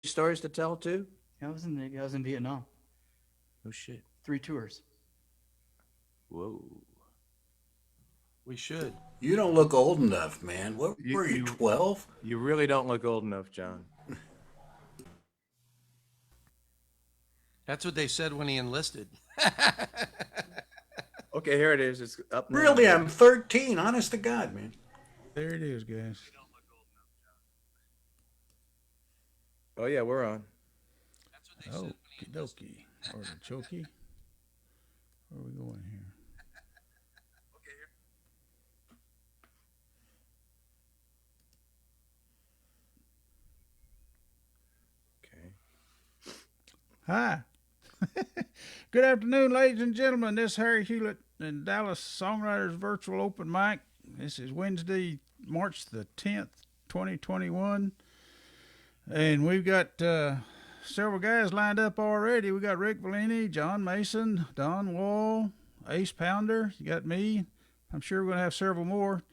stories to tell too? I was in Vietnam. Oh shit. 3 tours. Whoa. We should. You don't look old enough, man. What were you, you- 12? You really don't look old enough, John. That's what they said when he enlisted. Okay, here it is. It's up now. Really, I'm 13. Honest to God, man. There it is, guys. Oh yeah, we're on. Okie dokie. Artichoke. Where are we going here? Okay. Hi. Good afternoon, ladies and gentlemen. This is Harry Hewlett in Dallas Songwriters Virtual Open Mic. This is Wednesday, March the 10th, 2021. And we've got several guys lined up already. We got Rick Valenti, John Mason, Don Wall, Ace Pounder. You got me. I'm sure we're going to have several more.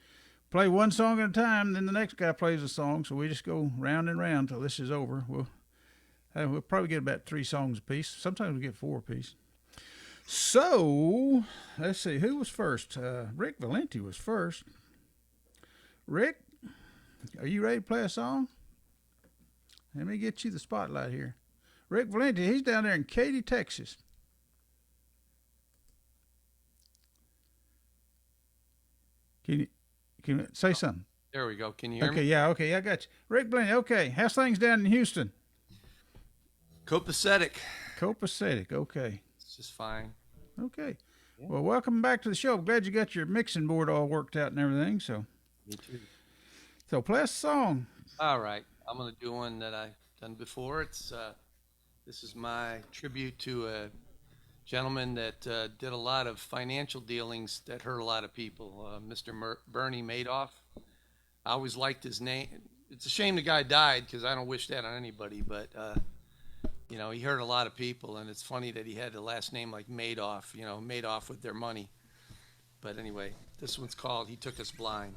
Play one song at a time, then the next guy plays a song. So we just go round and round till this is over. We'll probably get about 3 songs apiece. Sometimes we get 4 apiece. So, let's see. Who was first? Rick Valenti was first. Rick, are you ready to play a song? Let me get you the spotlight here. Rick Valenti, he's down there in Katy, Texas. Can you say something? There we go. Can you hear Okay, me? yeah, okay, I got you. Rick Valenti, okay. How's things down in Houston? Copacetic. Copacetic, okay. It's just fine. Okay. Yeah. Well, welcome back to the show. I'm glad you got your mixing board all worked out and everything. So, Me too. So play a song. All right. I'm going to do one that I've done before. This is my tribute to a gentleman that did a lot of financial dealings that hurt a lot of people, Mr. Bernie Madoff. I always liked his name. It's a shame the guy died because I don't wish that on anybody, but you know, he hurt a lot of people, and it's funny that he had the last name like Madoff, you know, made off with their money. But anyway, this one's called He Took Us Blind.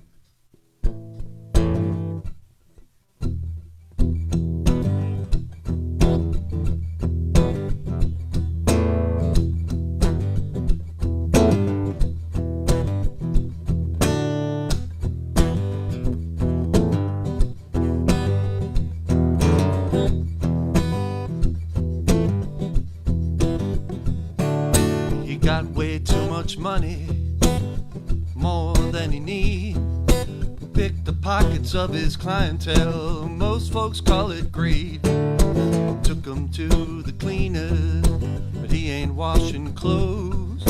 Money, more than he need. Pick the pockets of his clientele, most folks call it greed. Took him to the cleaner, but he ain't washing clothes.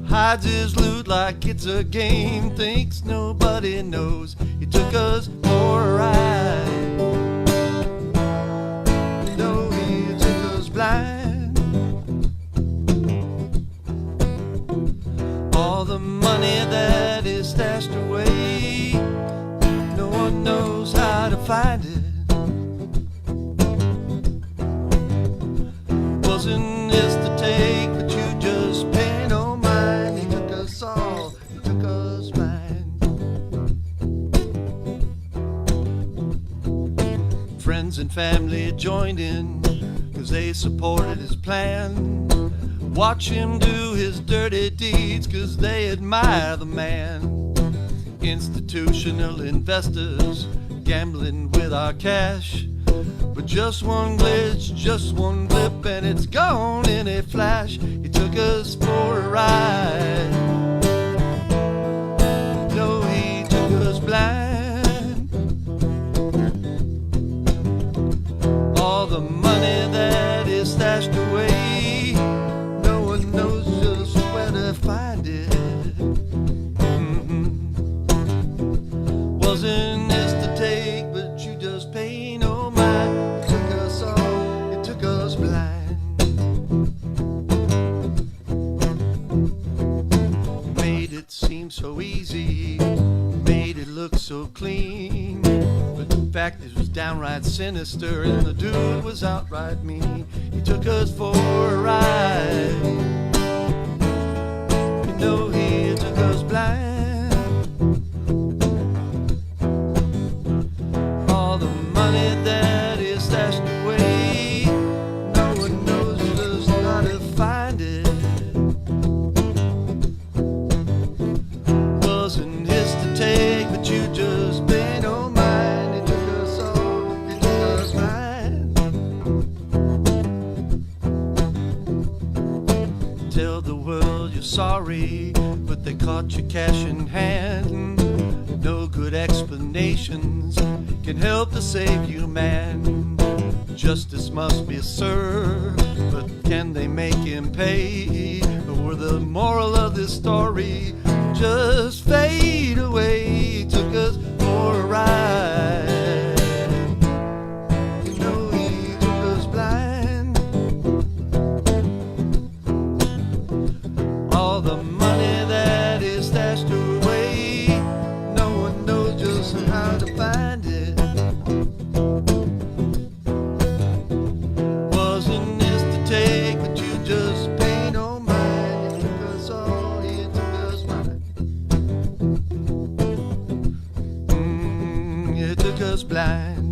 Hides his loot like it's a game, thinks nobody knows. He took us for a ride. No, he took us blind. All the money that is stashed away, no one knows how to find it. Wasn't his to take, but you just pay no mind. He took us all, he took us blind. Friends and family joined in, 'cause they supported his plan. Watch him do his dirty deeds, 'cause they admire the man. Institutional investors gambling with our cash. But just one glitch, just one blip, and it's gone in a flash. He took us for a ride. No, he took us blind. All the money that is stashed away, knows just where to find it. Wasn't his to take, but you just pay no mind. It took us all, it took us blind. Made it seem so easy, made it look so clean. But the fact it was downright sinister, and the dude was outright mean. He took us for a ride. No, he took us blind. All the money that is stashed away, sorry, but they caught you cash in hand. No good explanations can help to save you, man. Justice must be served, but can they make him pay? Or the moral of this story just fade away? He took us for a ride. You know he took us blind. All the money that is stashed away, no one knows just how to find it. Wasn't his to take, but you just pay no mind. It took us all, it took us mine. It took us blind.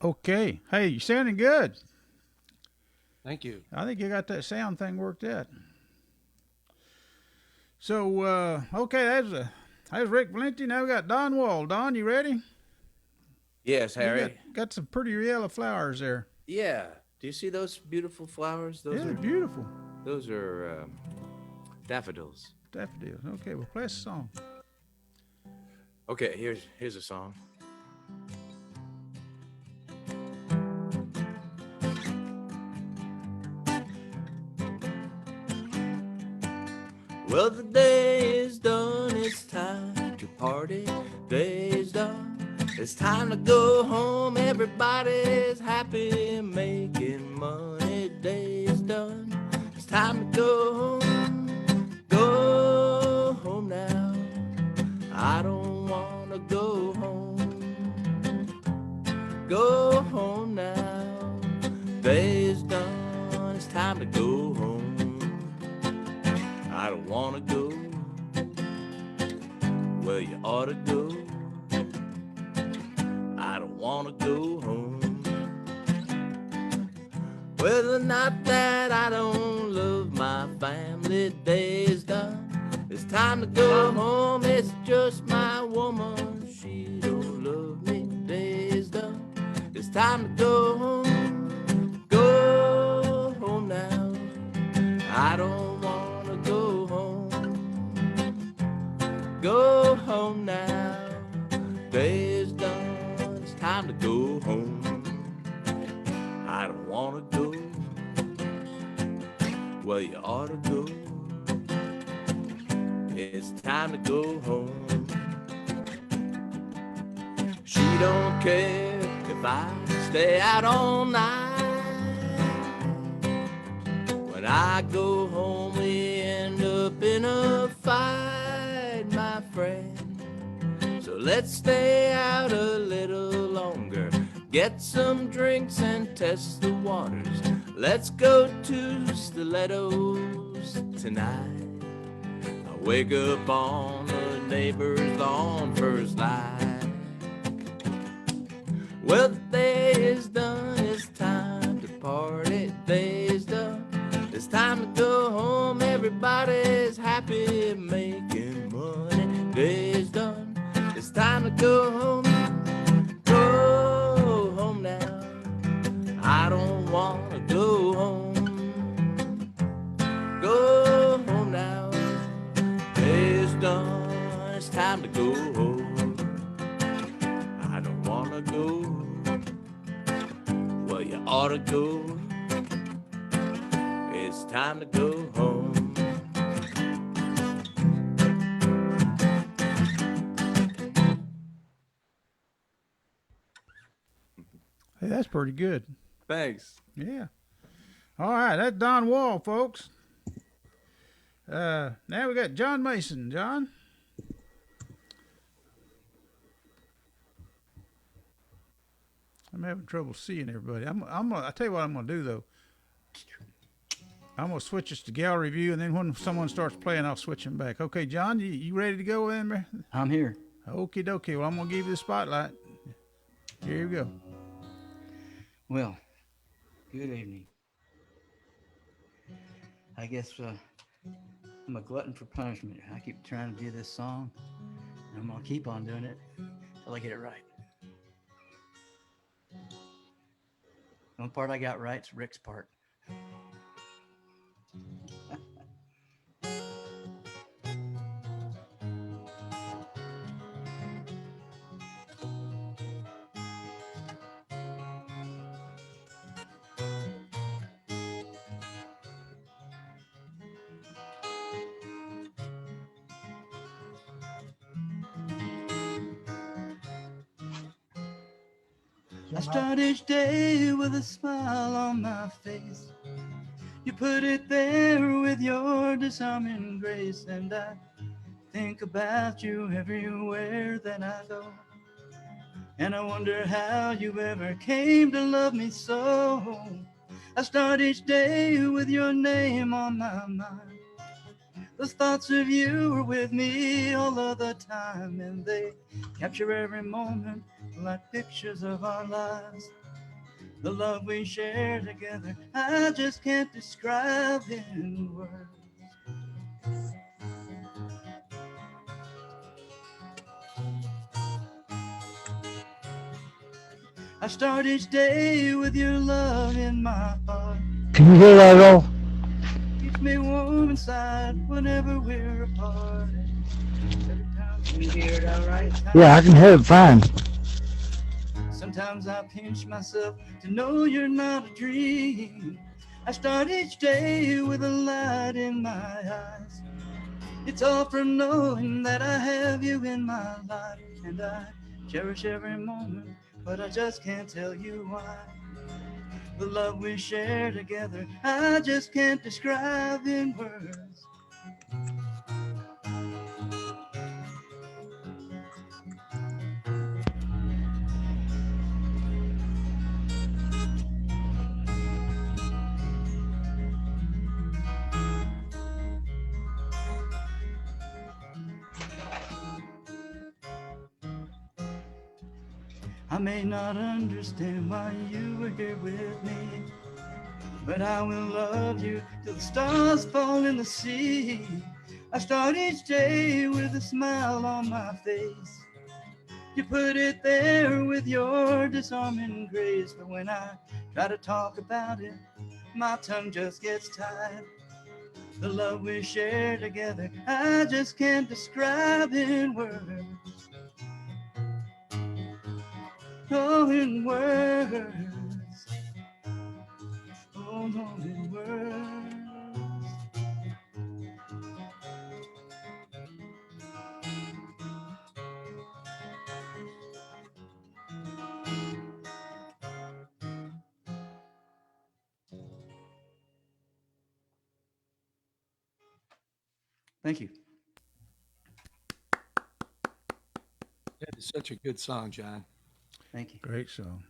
Okay. Hey, you sounding good. Thank you. I think you got that sound thing worked out. So, okay, that's Rick Valenti. Now we got Don Wall. Don, you ready? Yes, You Harry. got some pretty yellow flowers there. Yeah. Do you see those beautiful flowers? Those Yeah, are beautiful. those are daffodils. Daffodils. Okay, well, play us a song. Okay, here's a song. Well, the day is done, it's time to party. Day is done, it's time to go home. Everybody's happy, making money. Day is done, it's time to go home. Go home now, I don't wanna go home. Go home now, day is done, it's time to go home. I don't wanna go. Well, you ought to go. I don't wanna go home. Well, not that I don't love my family. Day is done, it's time to go home. It's just my woman, she don't love me. Day is done, it's time to go home. Go home now, I don't wanna go home. Go home now, day is done, it's time to go home. I don't wanna go. Well, you ought to go. It's time to go home. She don't care if I stay out all night. When I go home, we end up in a fight, my friend. So let's stay out a little longer, get some drinks and test the waters. Let's go to Stilettos tonight. I wake up on the neighbor's lawn first light. Well, the day is done, it's time to party. Day is done, it's time to go home. Everybody's happy, making money. Day is done, it's time to go home. Go home now, I don't wanna go home. Go home now, day is done, it's time to go home. I don't wanna go. Well, you ought to go. It's time to go home. Hey, that's pretty good. Thanks. Yeah. All right, that's Don Wall, folks. Now we got John Mason. John? I'm having trouble seeing everybody. I'll tell you what I'm gonna do though. I'm gonna switch us to gallery view, and then when someone starts playing, I'll switch them back. Okay, John, you ready to go in there? I'm here. Okie dokie. Well, I'm gonna give you the spotlight. Here you go. Well, good evening. I guess I'm a glutton for punishment. I keep trying to do this song, and I'm gonna keep on doing it till I get it right. The only part I got right's Rick's part. I start each day with a smile on my face. You put it there with your disarming grace, and I think about you everywhere that I go. And I wonder how you ever came to love me so. I start each day with your name on my mind. Those thoughts of you are with me all of the time, and they capture every moment like pictures of our lives. The love we share together, I just can't describe in words. I start each day with your love in my heart. Can you hear that at all? Keeps me warm inside whenever we're apart. Every time you hear it all right. Yeah, I can hear it fine. Sometimes I pinch myself to know you're not a dream. I start each day with a light in my eyes. It's all from knowing that I have you in my life, and I cherish every moment, but I just can't tell you why. The love we share together, I just can't describe in words. I may not understand why you were here with me, but I will love you till the stars fall in the sea. I start each day with a smile on my face. You put it there with your disarming grace, but when I try to talk about it, my tongue just gets tied. The love we share together, I just can't describe in words. Oh, in words. Oh, no, in words. Thank you. That is such a good song, John. Thank you. Great song.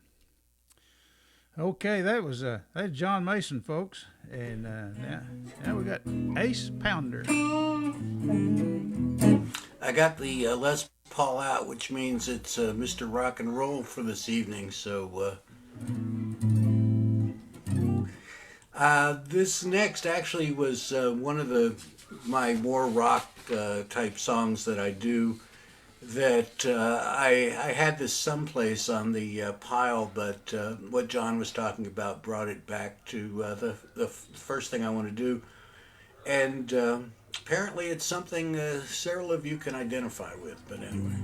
Okay, that's John Mason, folks, and now we got Ace Pounder. I got the Les Paul out, which means it's Mr. Rock and Roll for this evening. So this next actually was one of my more rock type songs that I do. That I had this someplace on the pile, but what John was talking about brought it back to the first thing I want to do. And apparently it's something several of you can identify with, but anyway.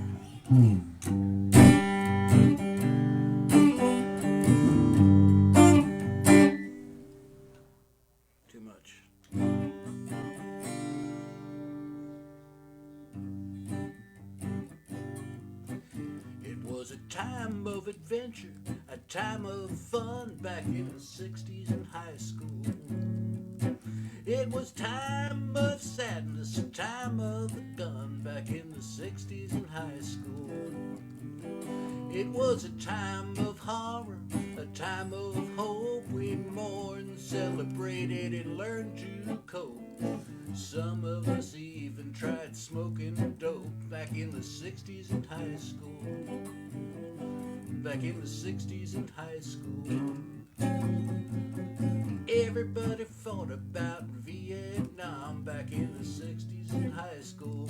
Too much. It was a time of adventure, a time of fun back in the 60s in high school. It was time of sadness, a time of the gun back in the 60s in high school. It was a time of horror, a time of hope. We mourned, celebrated, and learned to cope. Some of us even tried smoking dope back in the 60s in high school. Back in the 60s in high school. Everybody thought about Vietnam back back in the 60s in high school.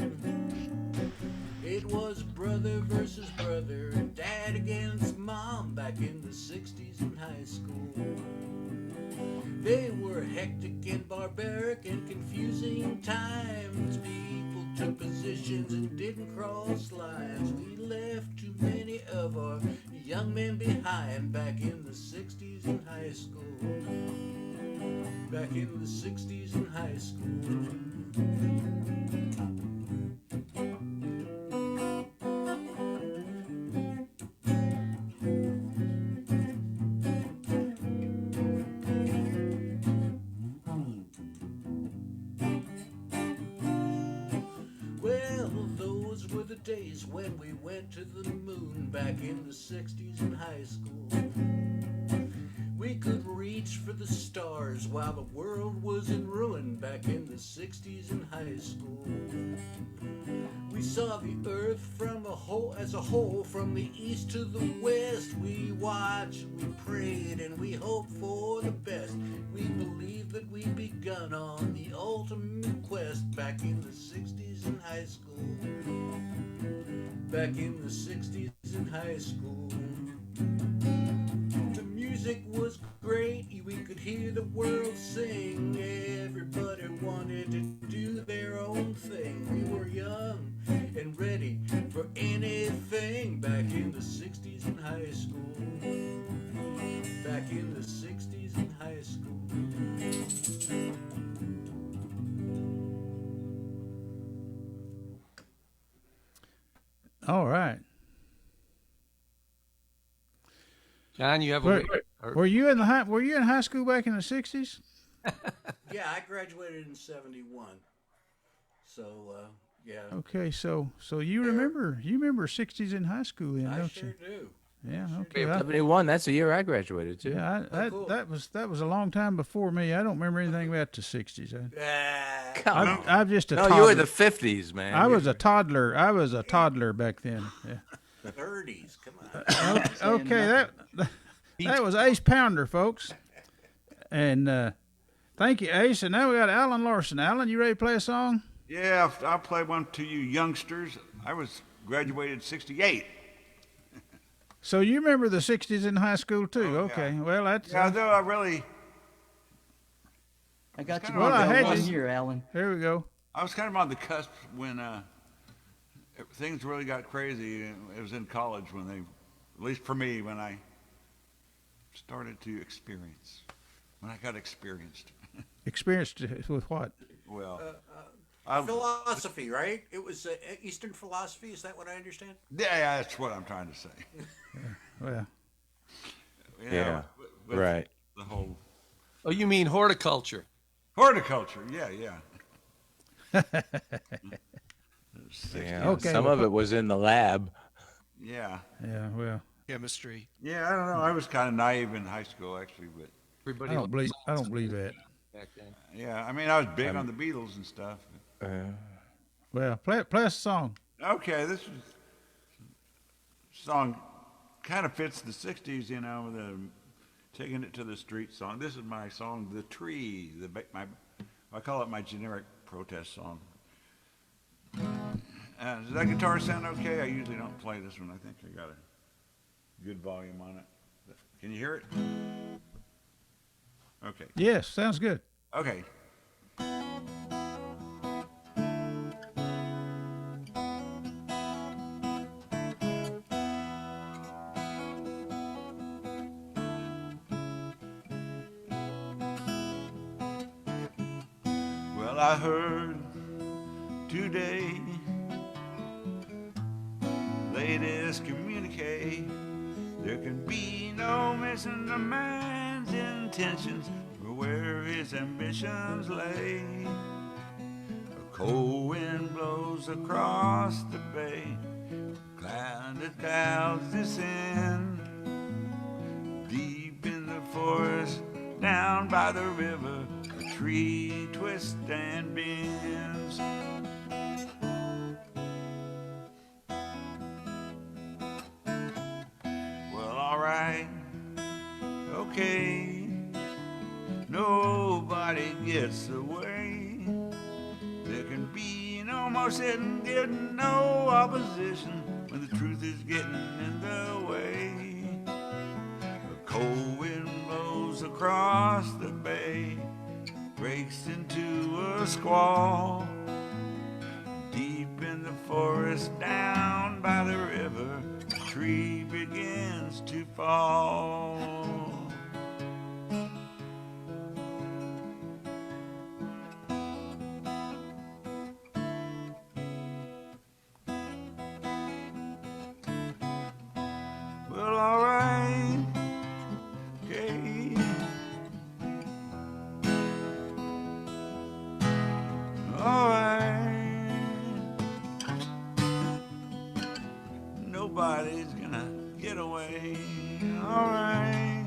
It was brother versus brother, dad against mom back in the 60s in high school. They were hectic and barbaric and confusing times. People took positions and didn't cross lines. We left too many of our young men behind back in the 60s in high school. Back in the 60s in high school. Days when we went to the moon back in the 60s in high school. We could reach for the stars while the world was in ruin back in the 60s in high school. We saw the earth from as a whole, from the east to the west. We watched, we prayed, and we hoped for the best. We believed that we'd begun on the ultimate quest back in the 60s in high school. Back in the 60s in high school. The music was great, we could hear the world sing. Everybody wanted to do their own thing. We were young and ready for anything back in the 60s in high school. Back in the 60s in high school. All right. John, you have Were you in high school back in the 60s? Yeah, I graduated in 71. So, yeah. Okay, so you remember 60s in high school then, I don't sure you? do. Yeah, sure okay. do. 71, that's the year I graduated too. Yeah, cool. that was a long time before me. I don't remember anything about the 60s. I'm just a No, toddler. you were the 50s, man. I was a toddler. I was a toddler back then. Yeah. 30s, come on. Okay, that was Ace Pounder, folks. And thank you, Ace. And now we got Alan Larson. Alan, you ready to play a song? Yeah, I'll play one to you youngsters. I was graduated 68. So you remember the 60s in high school too? Oh, Okay, yeah. well that's. Yeah, though I really, I got you Well, I on had one you- here, Alan. Here we go. I was kind of on the cusp when things really got crazy. It was in college when they, at least for me, when I started to experience, when I got experienced. Experienced with what? Well, Philosophy, right? It was Eastern philosophy. Is that what I understand? yeah, that's what I'm trying to say. Well, You Yeah, know, with right. The whole Oh, you mean horticulture? horticulture, yeah. Yeah, Okay, some well, of it was in the lab. Yeah. yeah, well, Chemistry. Yeah, I don't know. I was kind of naive in high school, actually, but Everybody I don't believe that. back then. yeah, I mean, I was big on the Beatles and stuff. Well, play us a song. Okay, this song kind of fits the 60s, you know, the taking it to the street song. This is my song, The Tree. I call it my generic protest song. Does that guitar sound okay? I usually don't play this one. I think I got a good volume on it. Can you hear it? Okay. Yes, sounds good. Okay. Well, I heard today, latest communique, there can be no missing a man's intentions or where his ambitions lay. A cold wind blows across the bay, clouds descend. Deep in the forest, down by the river, a tree twists and bends. Well, alright, okay, nobody gets away. be no more sitting, getting no opposition when the truth is getting in the way. A cold wind blows across the bay, breaks into a squall. Deep in the forest, down by the river, a tree begins to fall. Well, alright, okay. Alright. Nobody's gonna get away. Alright.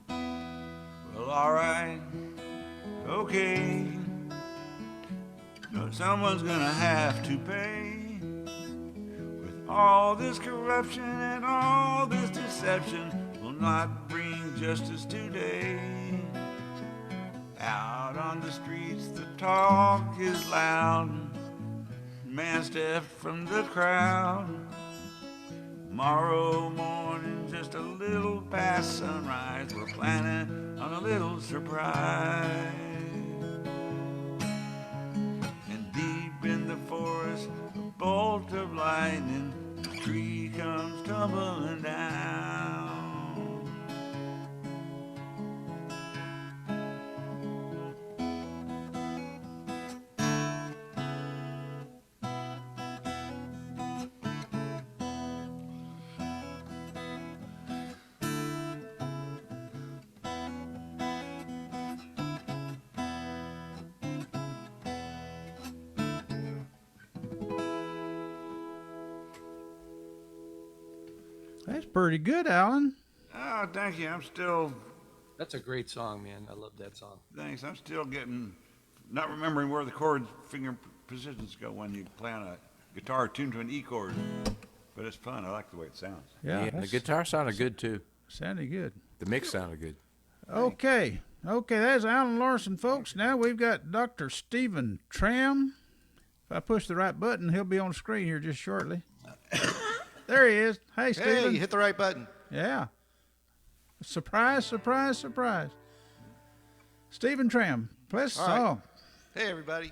Well, alright, okay. But someone's gonna have to pay. With all this corruption and all this deception will not bring justice today. Out on the streets the talk is loud, man stepped from the crowd. Tomorrow morning, just a little past sunrise, we're planning on a little surprise. And deep in the forest, a bolt of lightning, the tree comes tumbling down. That's pretty good, Alan. Oh, thank you. I'm still, That's a great song, man. I love that song. thanks. I'm still not remembering where the chord finger positions go when you play on a guitar tuned to an E chord. But it's fun. I like the way it sounds. Yeah, the that's guitar sounded good too. sounded good. The mix sounded good. Okay, that's Alan Larson, folks. Now we've got Dr. Stephen Troum. If I push the right button, he'll be on the screen here just shortly. There he is. Hey, Stephen. Hey, you hit the right button. Yeah. Surprise, surprise, surprise. Stephen Troum, play us a All right. song. Hey, everybody.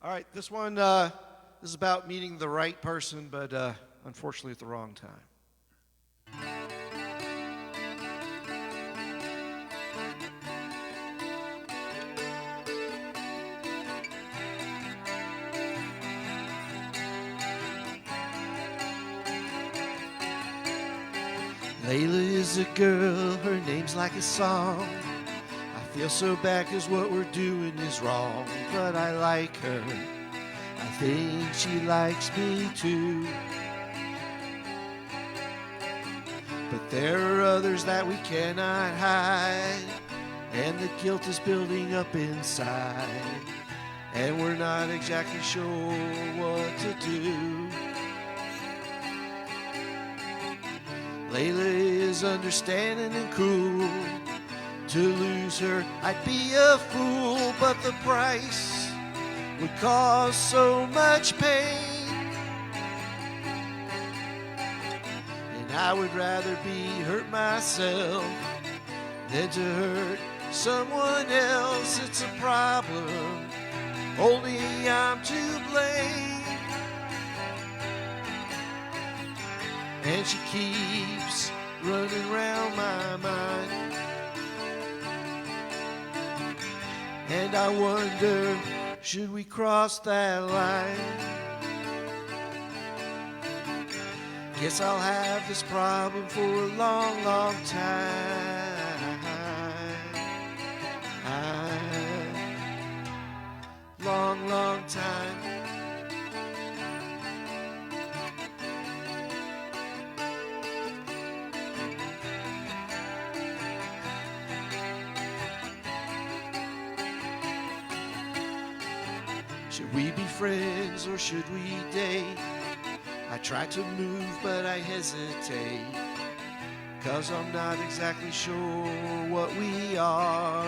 All right, this one this is about meeting the right person, but unfortunately at the wrong time. Layla is a girl, her name's like a song. I feel so bad 'cause what we're doing is wrong, but I like her. I think she likes me too. But there are others that we cannot hide, and the guilt is building up inside, and we're not exactly sure what to do. Layla is understanding and cool. To lose her, I'd be a fool, but the price would cause so much pain. And I would rather be hurt myself than to hurt someone else. It's a problem, only I'm to blame. And she keeps running around my mind, and I wonder, should we cross that line? Guess I'll have this problem for a long, long time. Long, long time. Should we be friends or should we date? I try to move but I hesitate, 'cause I'm not exactly sure what we are.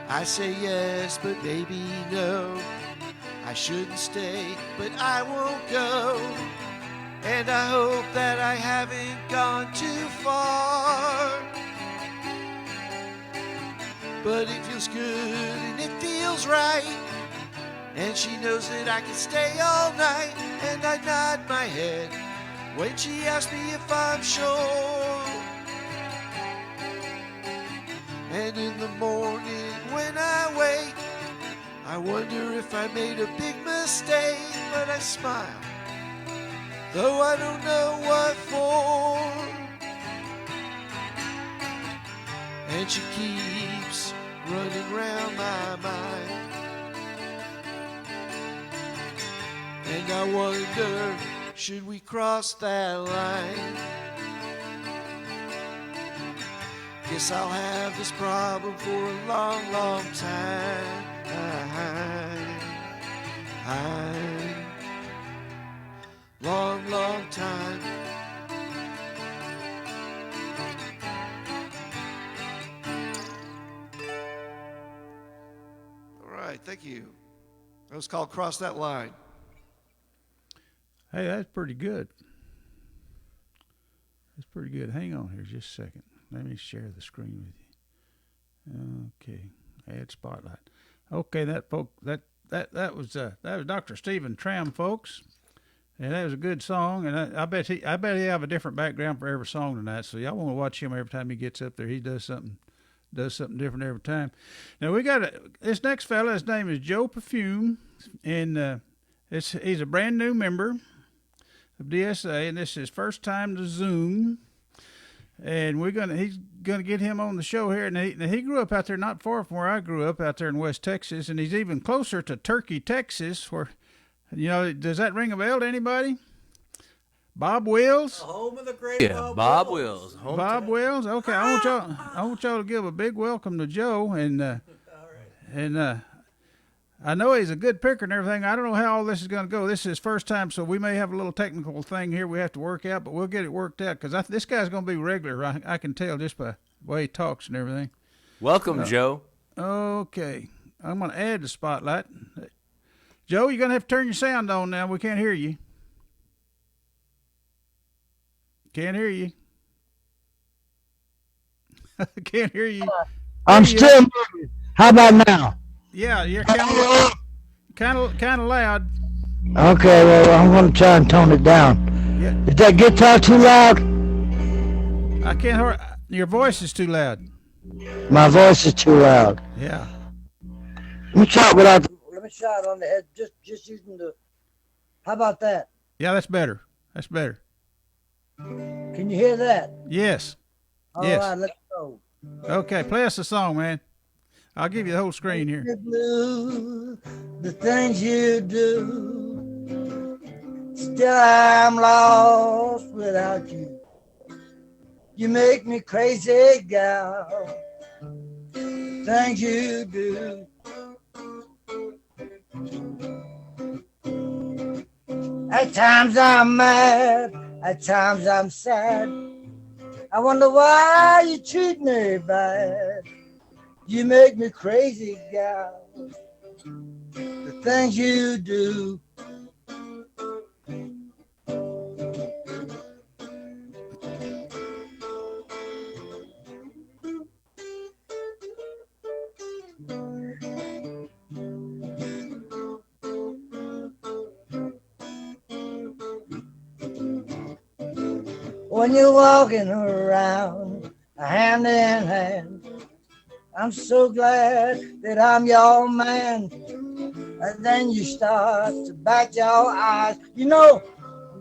I say yes, but maybe no. I shouldn't stay, but I won't go. And I hope that I haven't gone too far. But it feels good and it feels right. And she knows that I can stay all night. And I nod my head when she asks me if I'm sure. And in the morning when I wake, I wonder if I made a big mistake. But I smile, though I don't know what for. And she keeps running round my mind. And I wonder, should we cross that line? Guess I'll have this problem for a long, long time. Long, long time. All right, thank you. That was called Cross That Line. Hey, that's pretty good. That's pretty good. Hang on here just a second. Let me share the screen with you. Okay, add spotlight. Okay, that was Dr. Stephen Troum, folks, and that was a good song. And I bet he have a different background for every song tonight. So y'all want to watch him every time he gets up there. He does something different every time. Now we got this next fella. His name is Joe Pafume, and he's a brand new member of DSA, and this is his first time to Zoom. And he's gonna get him on the show here. And he grew up out there not far from where I grew up, out there in West Texas, and he's even closer to Turkey, Texas, where, does that ring a bell to anybody? Bob Wills? The home of the great Bob Wills. Bob Wills. Okay, I want y'all to give a big welcome to Joe, and All right. and I know he's a good picker and everything. I don't know how all this is going to go. This is his first time, so we may have a little technical thing here we have to work out, but we'll get it worked out, because this guy's going to be regular. I can tell just by the way he talks and everything. Welcome, Joe. Okay. I'm going to add the spotlight. Joe, you're going to have to turn your sound on now. We can't hear you. Can't hear you. Can't hear you. I'm still moving. How about now? Yeah, you're kind of loud. Okay, well, I'm going to try and tone it down. Yeah. Is that guitar too loud? I can't hear. Your voice is too loud. My voice is too loud. Yeah. Let me try it without. Let me try it on the head. Just using the. How about that? Yeah, that's better. That's better. Can you hear that? Yes. All right, let's go. Okay, play us a song, man. I'll give you the whole screen here. Blue, the things you do, still I'm lost without you. You make me crazy, gal. Things you do. At times I'm mad, at times I'm sad. I wonder why you treat me bad. You make me crazy, gal. The things you do. When you're walking around hand in hand, I'm so glad that I'm your man. And then you start to back your eyes. You know,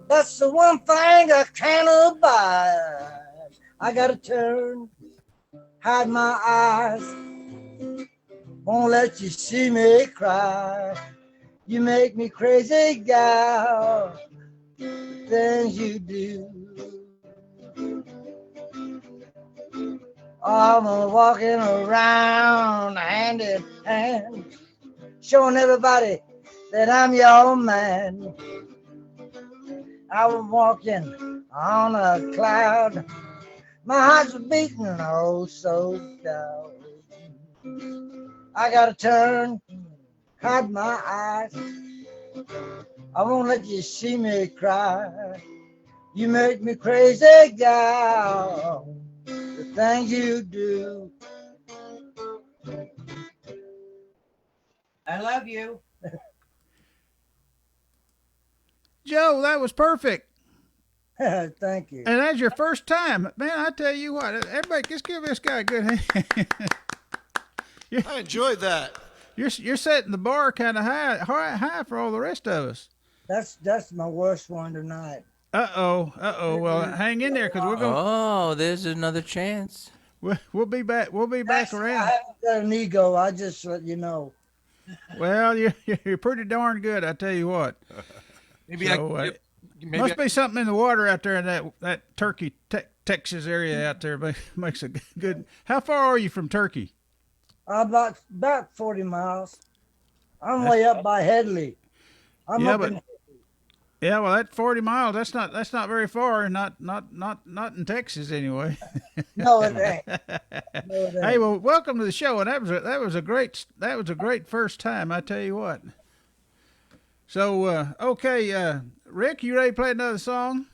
that's the one thing I can't abide. I gotta turn, hide my eyes. Won't let you see me cry. You make me crazy, gal. The things you do. I'm walking around hand in hand, showing everybody that I'm your man. I was walking on a cloud, my heart's beating oh so loud. I gotta turn, hide my eyes, I won't let you see me cry. You make me crazy, gal, the things you do. I love you. Joe, that was perfect. Thank you. And that's your first time. Man, I tell you what, everybody, just give this guy a good hand. I enjoyed that. You're setting the bar kind of high for all the rest of us. That's my worst one tonight. Uh-oh. Well, hang in there, because we're going. Oh, there's another chance. We'll be back. We'll be back around. I haven't got an ego. I just let you know. Well, you're pretty darn good, I tell you what. Maybe Must be something in the water out there in that Turkey, Texas area out there. Makes a good. How far are you from Turkey? About 40 miles. I'm way up by Headley. Yeah, well, that 40 miles, that's not very far. Not in Texas anyway. No, it ain't. No, it ain't. Hey, well, welcome to the show, and that was a great first time, I tell you what. So, okay, Rick, you ready to play another song?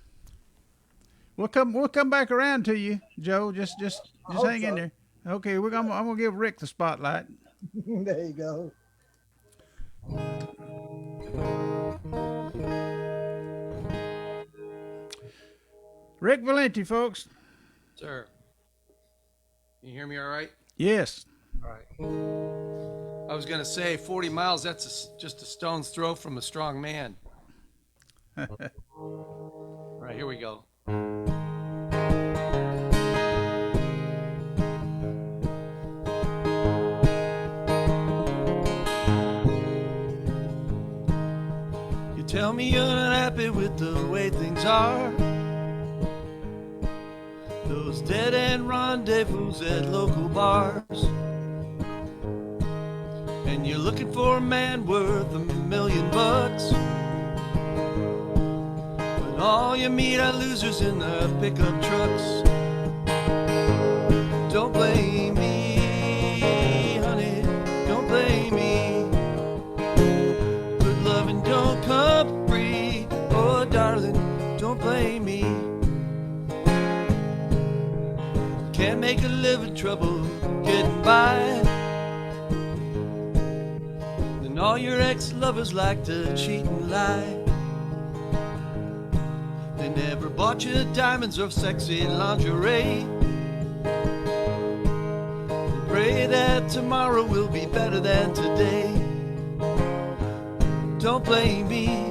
We'll come back around to you, Joe. Just hang in there. Okay, I'm gonna give Rick the spotlight. There you go. Rick Valenti, folks. Sir. Can you hear me all right? Yes. All right. I was going to say 40 miles, that's just a stone's throw from a strong man. All right, here we go. You tell me you're not happy with the way things are. Those dead-end rendezvous at local bars. And you're looking for a man worth $1 million. But all you meet are losers in the pickup trucks. Don't blame me, honey, don't blame me. Good loving don't come free. Oh, darling, don't blame me. Can't make a living, trouble getting by. Then all your ex-lovers like to cheat and lie. They never bought you diamonds or sexy lingerie. They pray that tomorrow will be better than today. Don't blame me,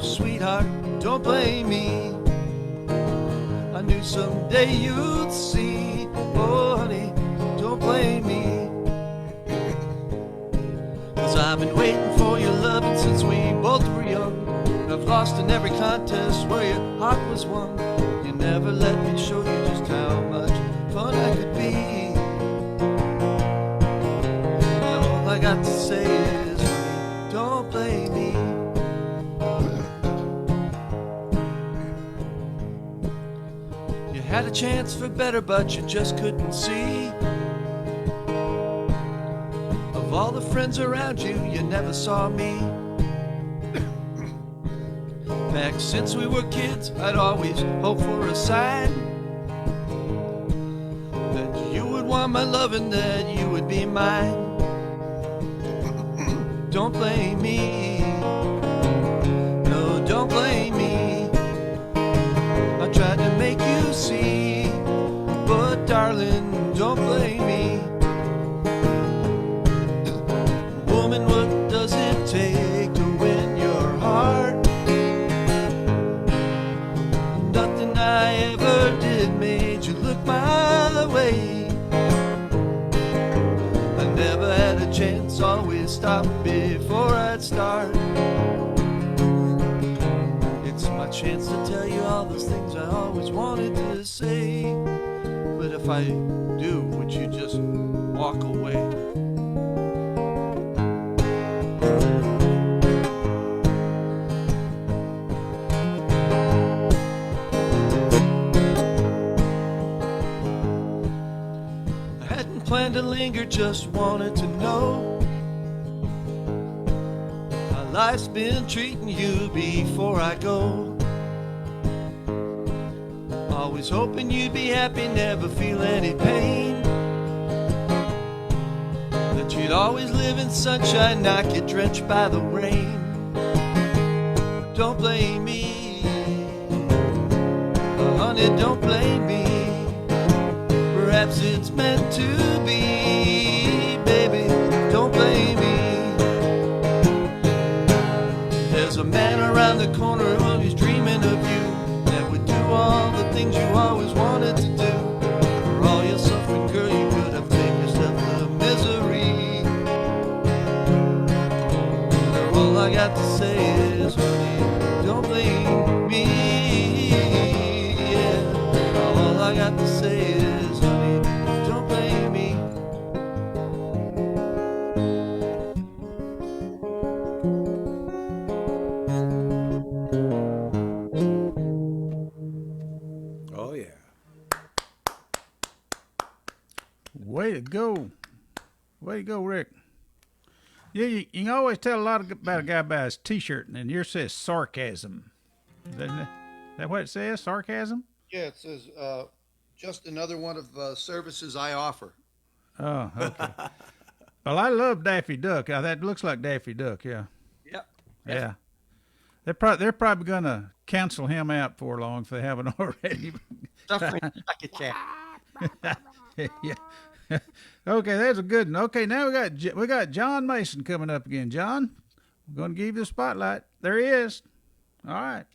sweetheart, don't blame me. I knew someday you'd see. Oh, honey, don't blame me. 'Cause I've been waiting for your loving since we both were young. I've lost in every contest where your heart was won. You never let me show you just how much fun I could be. And all I got to say is, honey, don't blame me. Had a chance for better, but you just couldn't see. Of all the friends around you, you never saw me. Back since we were kids, I'd always hoped for a sign that you would want my love and that you would be mine. Don't blame me. No, don't blame me. I tried to make you see, but darling, don't blame me. Woman, what does it take to win your heart? Nothing I ever did made you look my way. I never had a chance, always stopped before I'd start. It's my chance to tell you all those things I always wanted to say. But if I do, would you just walk away? I hadn't planned to linger, just wanted to know how life's been treating you before I go. Always hoping you'd be happy, never feel any pain. That you'd always live in sunshine, not get drenched by the rain. Don't blame me, oh, honey, don't blame me. Perhaps it's meant to be, baby, don't blame me. There's a man around the corner who's dreaming of you, all the things you always wanted to do. For all your suffering, girl, you could have taken yourself to misery. All I got to say is, honey, don't blame me. Yeah. All I got to say is, honey, don't blame me. Oh, yeah. Way to go. Way to go, Rick. Yeah, you can always tell a lot about a guy by his T-shirt, and yours says sarcasm. Is that what it says, sarcasm? Yeah, it says, just another one of services I offer. Oh, okay. Well, I love Daffy Duck. That looks like Daffy Duck, yeah. Yep. Yeah. They're probably going to cancel him out for long if they haven't already. Suffering like a cat. Yeah. Okay, that's a good one. Okay, now we got John Mason coming up again. John, I'm going to give you the spotlight. There he is. All right.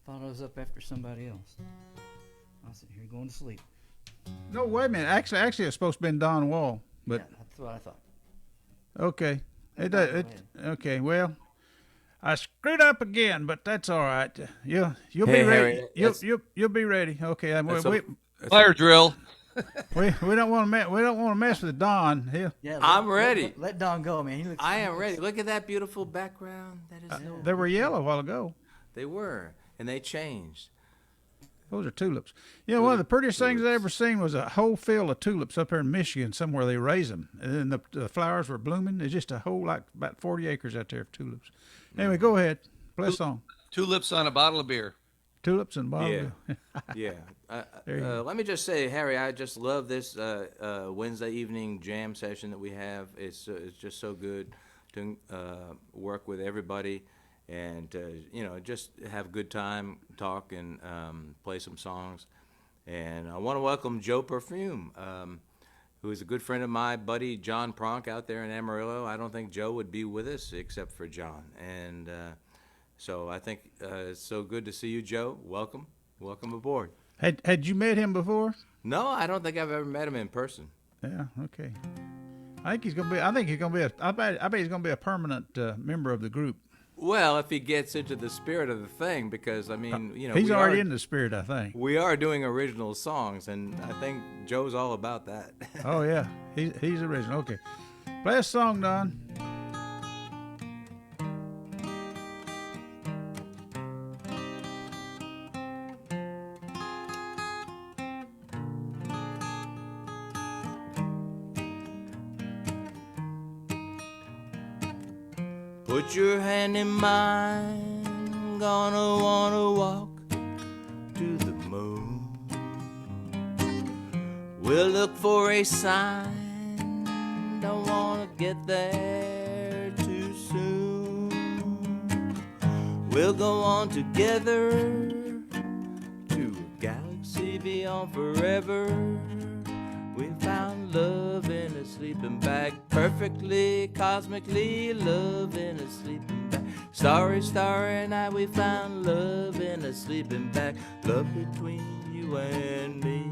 Thought I was up after somebody else. I was sitting here going to sleep. No, wait a minute. Actually, it's supposed to be Don Wall, but Yeah, that's what I thought. okay. Okay. Well, I screwed up again, but that's all right. You'll be ready. Harry, You'll be ready. Okay. Fire drill. We don't want to mess with Don. Yeah, I'm ready. Let Don go, man. He looks. I am ready. Look at that beautiful background. That is so. They were yellow a while ago. They were, and they changed. Those are tulips. You know, one of the prettiest things I ever seen was a whole field of tulips up here in Michigan, somewhere they raise them. And then the flowers were blooming. There's just a whole, like, about 40 acres out there of tulips. Anyway, go ahead. Play a song. Tulips on a bottle of beer. Tulips and bottle. Yeah. Let me just say, Harry, I just love this Wednesday evening jam session that we have. It's just so good to work with everybody. And, just have a good time, talk, and play some songs. And I want to welcome Joe Pafume, who is a good friend of my buddy John Pronk out there in Amarillo. I don't think Joe would be with us except for John. And so I think it's so good to see you, Joe. Welcome. Welcome aboard. Had you met him before? No, I don't think I've ever met him in person. Yeah, okay. I bet he's gonna be a permanent member of the group. Well, if he gets into the spirit of the thing, because he's already in the spirit, I think. We are doing original songs, and I think Joe's all about that. Oh yeah, he's original. Okay, play a song, Don. Put your hand in mine, gonna wanna walk to the moon. We'll look for a sign, don't wanna get there too soon. We'll go on together to a galaxy beyond forever. We found love in a sleeping bag, perfectly, cosmically, love in a sleeping bag. Starry, starry night, we found love in a sleeping bag, love between you and me.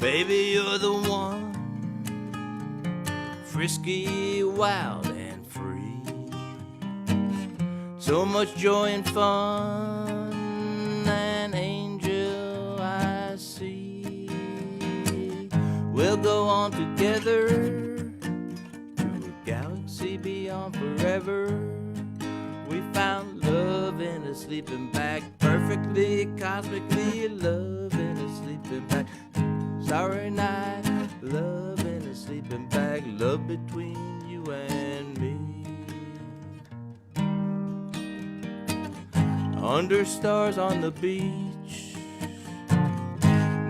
Baby, you're the one, frisky, wild, and free. So much joy and fun, an angel I see. We'll go on together to a galaxy beyond forever. We found love in a sleeping bag, perfectly, cosmically, love in a sleeping bag. Starry night, love in a sleeping bag, love between you and me. Under stars on the beach,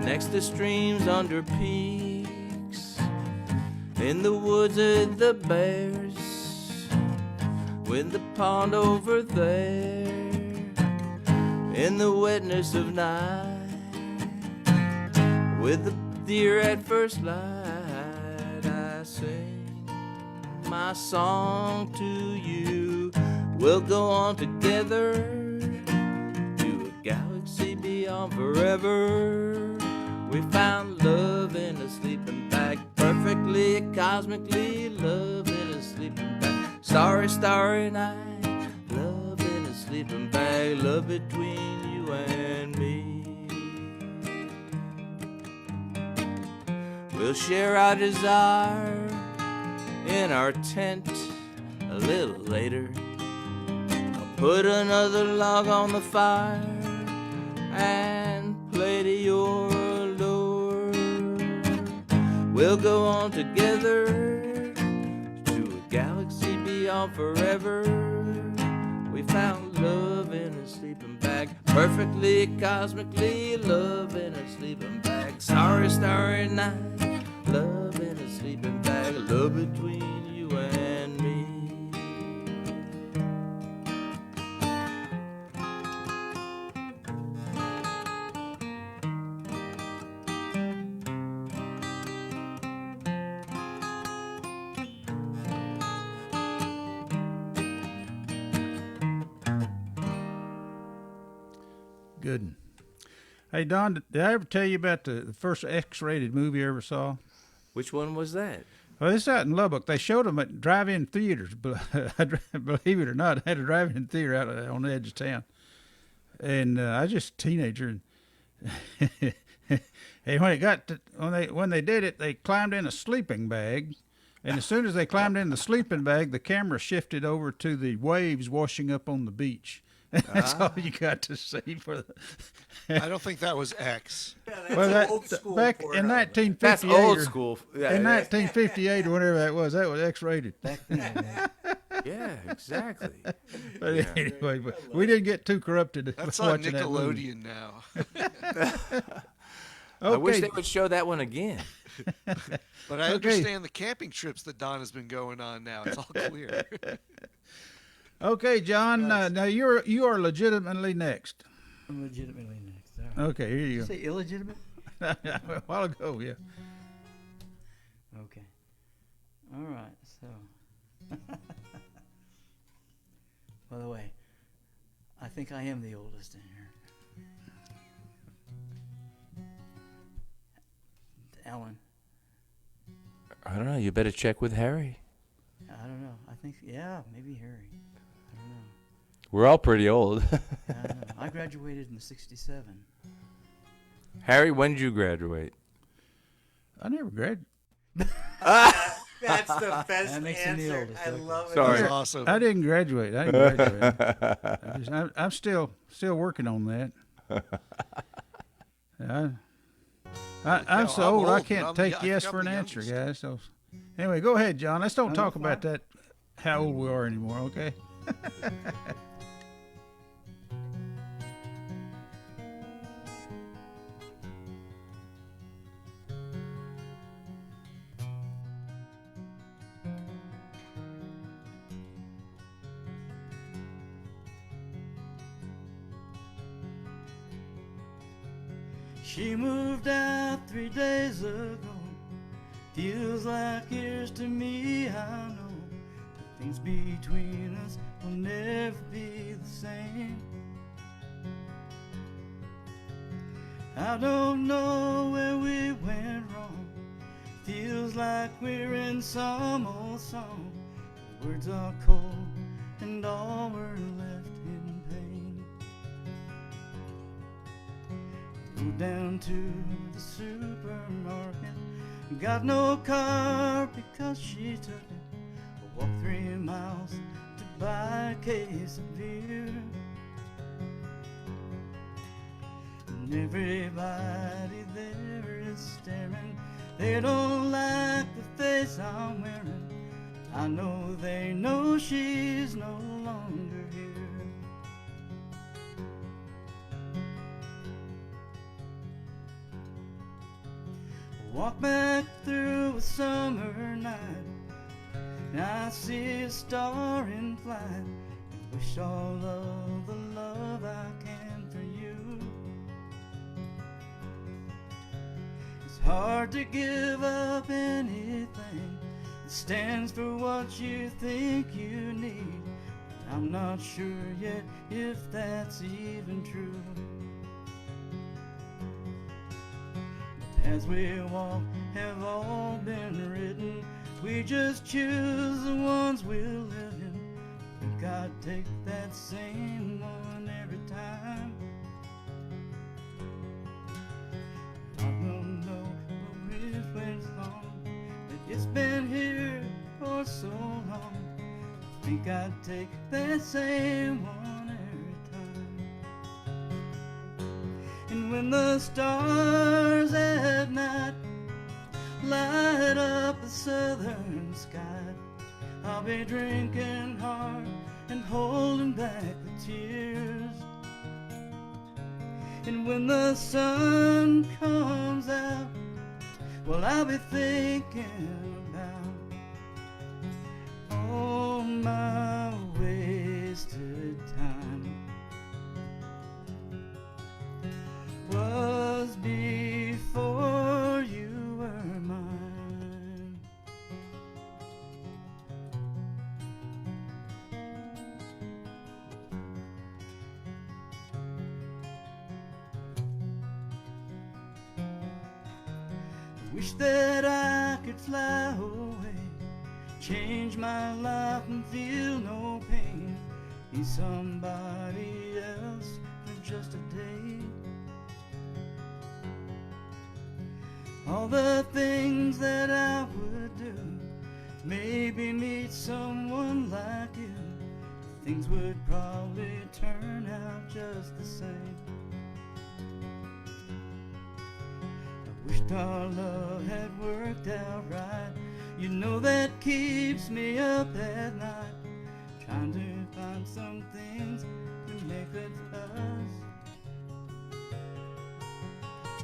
next to streams under peaks, in the woods at the bears, with the pond over there, in the wetness of night, with the deer at first light, I sing my song to you. We'll go on together to a galaxy beyond forever. We found love in a sleeping bag, perfectly, cosmically, love in a sleeping bag. Starry, starry night, love in a sleeping bag, love between you and me. We'll share our desire in our tent a little later. I'll put another log on the fire and play to your lure. We'll go on together to a galaxy beyond forever. We found love in a sleeping bag, perfectly, cosmically, love in a sleeping bag. Starry, starry night, love in a sleeping bag, love between you and me. Good. Hey, Don, did I ever tell you about the first X-rated movie you ever saw? Which one was that? Well, it's out in Lubbock. They showed them at drive-in theaters. Believe it or not, I had a drive-in theater out on the edge of town. And I was just a teenager. And, and when they did it, they climbed in a sleeping bag. And as soon as they climbed in the sleeping bag, the camera shifted over to the waves washing up on the beach. That's all you got to see for the. I don't think that was X. Yeah, that's old school. Back for in it. 1958. That's old school. Yeah, In 1958 or whatever that was X-rated. Back then, yeah, exactly. But anyway, we didn't get too corrupted That's on watching that movie. Nickelodeon now. I wish Okay. they would show that one again. But I understand the camping trips that Don has been going on now. It's all clear. Okay, John. Now you are legitimately next. I'm legitimately next. All right. Okay, here you Did you go. say illegitimate? A while ago, yeah. Okay. All right. So, by the way, I think I am the oldest in here. Alan, I don't know. You better check with Harry. I don't know. I think, yeah, maybe Harry. I don't know. We're all pretty old. I don't know. I graduated in '67. Harry, when did you graduate? I never graduated. That's the best That makes him the answer. oldest, I okay. love it. Sorry. That's awesome. I didn't graduate. I'm still working on that. I'm so I'm old I old, can't but take I'm yes for an the answer, youngest. guys. So anyway, go ahead, John. Let's don't No, talk fine. about that. How old we are anymore, okay? She moved out 3 days ago. Feels like years to me, I know. But things between us will never be the same. I don't know where we went feels like we're in some old song. The words are cold and all we're left in pain. Go down to the supermarket, got no car because she took it. Walked 3 miles to buy a case of beer. And everybody there is staring. They don't like the face I'm wearing. I know they know she's no longer here. Walk back through a summer night, and I see a star in flight, and wish all of the love I can for you. It's hard to give up anything that stands for what you think you need, but I'm not sure yet if that's even true. As we walk have all been written, we just choose the ones we'll live in. Think I'd take that same one every time. I don't know which way's long, but it's been here for so long. I think I'd take that same one every time. And when the stars at night light up the southern sky, I'll be drinking hard and holding back the tears. And when the sun comes out, well, I'll be thinking about all my wasted time. Was before you were mine. I wish that I could fly away, change my life and feel no pain, be somebody else for just a day. All the things that I would do, maybe meet someone like you, things would probably turn out just the same. I wished our love had worked out right. You know that keeps me up at night, trying to find some things to make it us.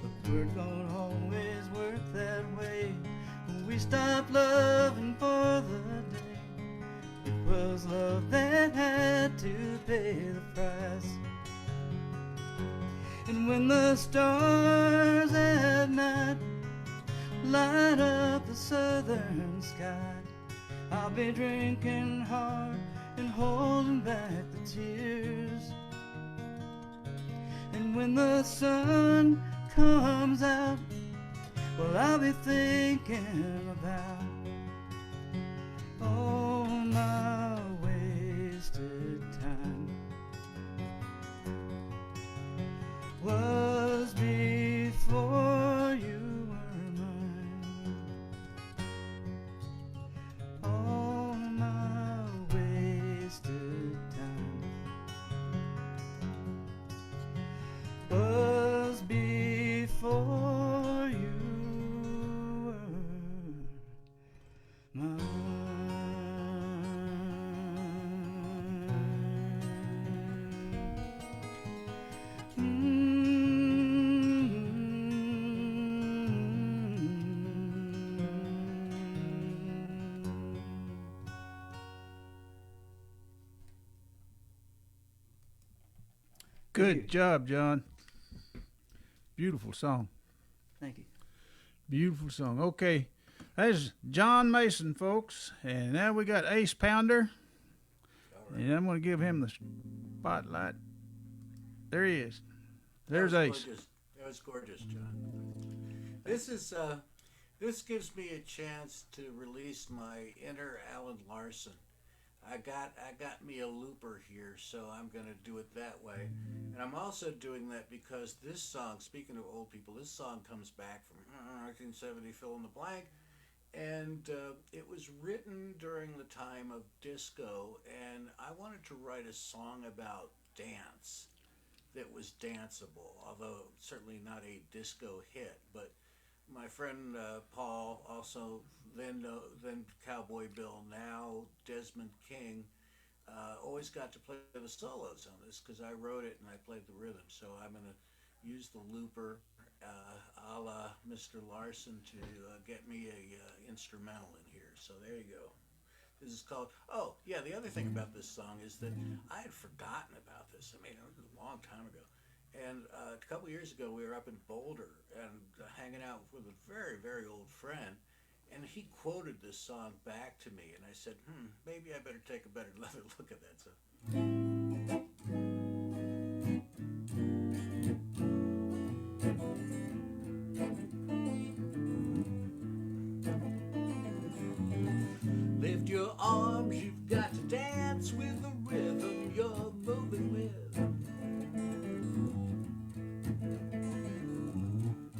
But words don't always work that way. We stopped loving for the day. It was love that had to pay the price. And when the stars at night light up the southern sky, I'll be drinking hard and holding back the tears. And when the sun comes out, well, I'll be thinking about all my wasted time. Was before you were mine. All my wasted time was before you were mine. Good job, John. Beautiful song. Thank you. Beautiful song. Okay, that's John Mason, folks. And now we got Ace Pounder. Right. And I'm going to give him the spotlight. There he is. There's That Ace. was gorgeous. That was gorgeous, John. This is This gives me a chance to release my inner Alan Larson. I got me a looper here, so I'm gonna do it that way. And I'm also doing that because this song, speaking of old people, this song comes back from 1970, fill in the blank, and it was written during the time of disco, and I wanted to write a song about dance that was danceable, although certainly not a disco hit, but my friend Paul, also then Cowboy Bill, now Desmond King, always got to play the solos on this because I wrote it and I played the rhythm. So I'm going to use the looper a la Mr. Larson to get me a instrumental in here. So there you go. This is called, oh, yeah, the other thing about this song is that I had forgotten about this. I mean, it was a long time ago. And a couple years ago, we were up in Boulder and hanging out with a very, very old friend. And he quoted this song back to me. And I said, maybe I better take a better look at that. So. Lift your arms, you've got to dance with the rhythm you're moving with.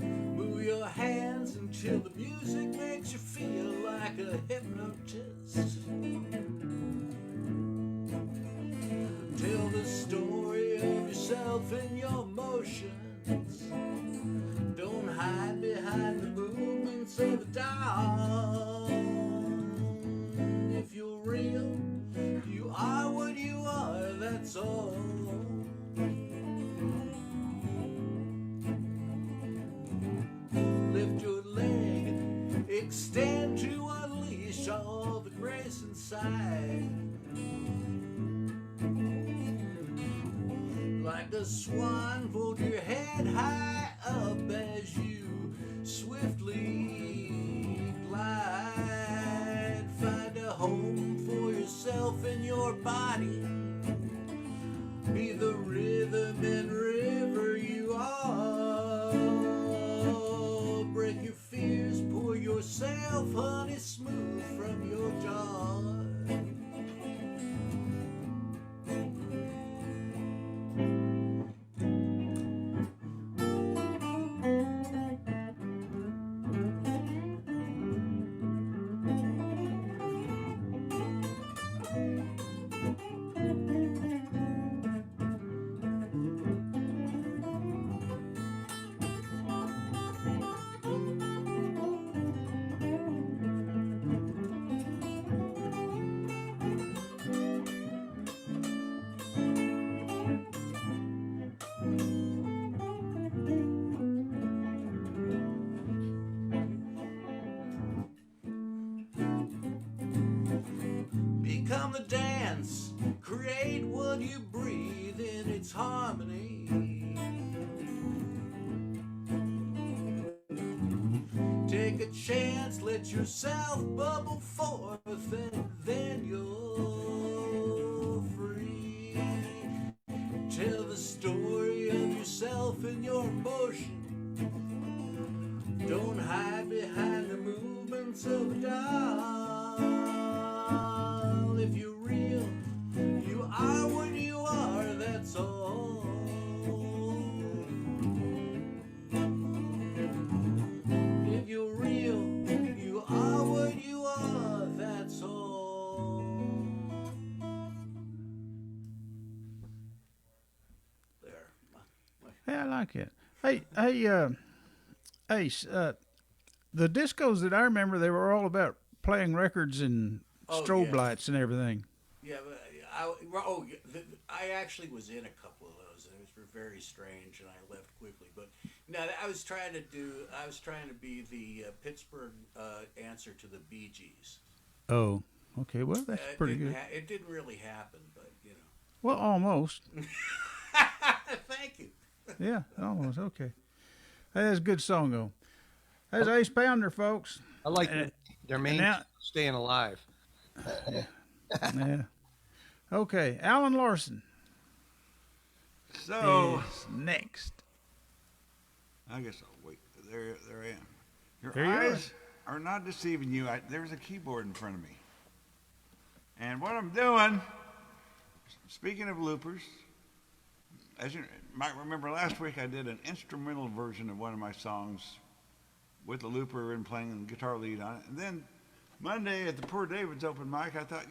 Move your hands until the music makes you feel like a hypnotist. Tell the story of yourself and your motions. Don't hide behind the movements of the dawn. If you're real, you are what you are, that's all. Lift your leg, extend to unleash all the grace inside. Like a swan, fold your head high up as you swiftly glide. Find a home for yourself and your body. Be the rhythm and river you are. Break your fears, pour yourself honey smooth from your jar. Become the dance, create what you breathe in its harmony. Take a chance, let yourself bubble forth, and then you're free. Tell the story of yourself and your emotion. Don't hide behind the movements of a doll. If you're real, you are what you are, that's all. If you're real, you are what you are, that's all. There. Hey, I like it. Hey, Ace, the discos that I remember, they were all about playing records and strobe lights and everything. Yeah, but I actually was in a couple of those, and it was very strange, and I left quickly. But no, I was trying to be the Pittsburgh answer to the Bee Gees. Oh, okay. Well, that's pretty good. It didn't really happen, but you know. Well, almost. Thank you. Yeah, almost. Okay. That's a good song, though. That's Ace Pounder, folks. I like their main staying alive. Yeah. Okay, Alan Larson. So is next. I guess I'll wait. There I am. Your There you eyes are not deceiving you. There's a keyboard in front of me. And what I'm doing, speaking of loopers, as you might remember last week, I did an instrumental version of one of my songs with the looper and playing the guitar lead on it. And then Monday at the Poor David's open mic, I thought,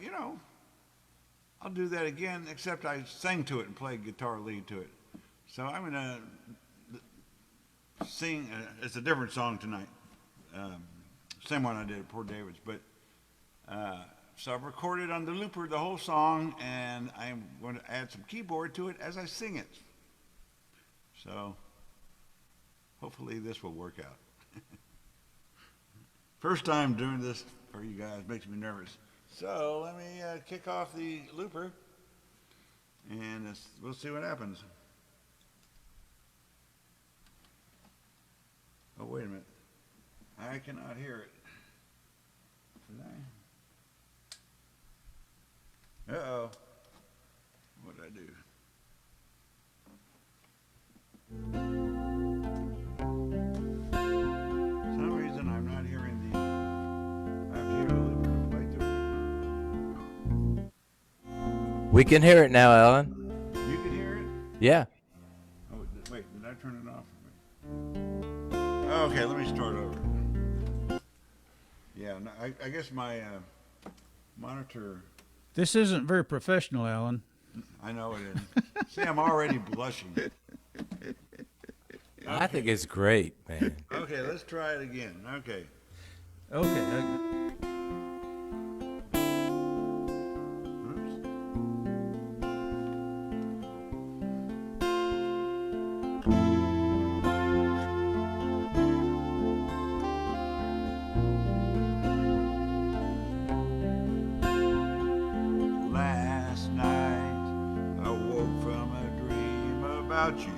I'll do that again, except I sang to it and played guitar lead to it. So I'm going to sing, it's a different song tonight. Same one I did at Poor David's, but so I've recorded on the looper the whole song, and I'm going to add some keyboard to it as I sing it. So hopefully this will work out. First time doing this for you guys, makes me nervous. So let me kick off the looper, and we'll see what happens. Oh, wait a minute. I cannot hear it. Did I? Uh-oh. What did I do? For some reason I'm not hearing I have to hear the looper to play through it. We can hear it now, Alan. You can hear it? Yeah. Oh, wait, did I turn it off? Okay, let me start over. Yeah, no, I guess my monitor... This isn't very professional, Alan. I know it isn't. See, I'm already blushing. I think it's great, man. Okay, let's try it again. Okay. Okay. Oops. Last night I woke from a dream about you.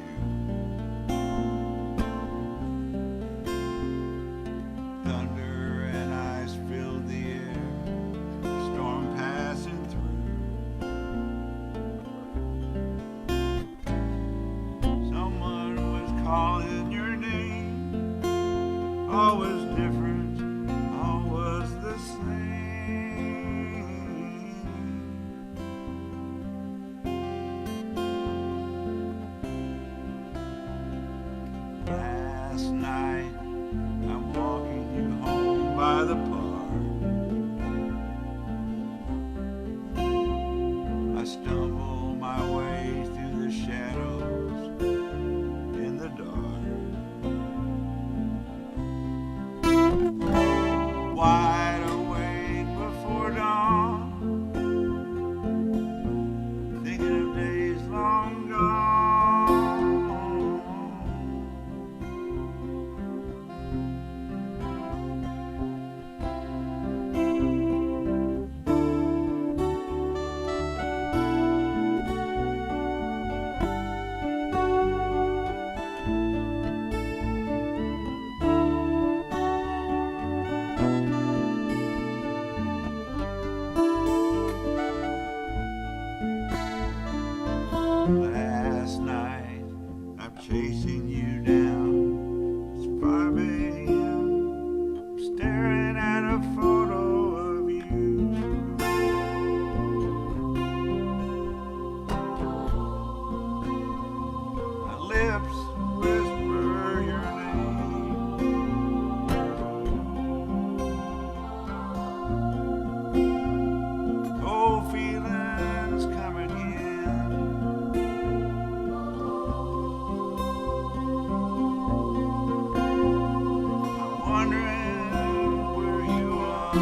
Thunder and ice filled the air, storm passing through. Someone was calling your name. All was different, all was the same. Last night I'm walking you home by the park. I stumble my way through the shadows in the dark. Wide awake before dawn, thinking of days long gone. Last night I'm chasing you down. It's 5 a.m. I'm staring at a photo of you. My lips whisper your name. Cold feelings come again. I'm wondering where you are.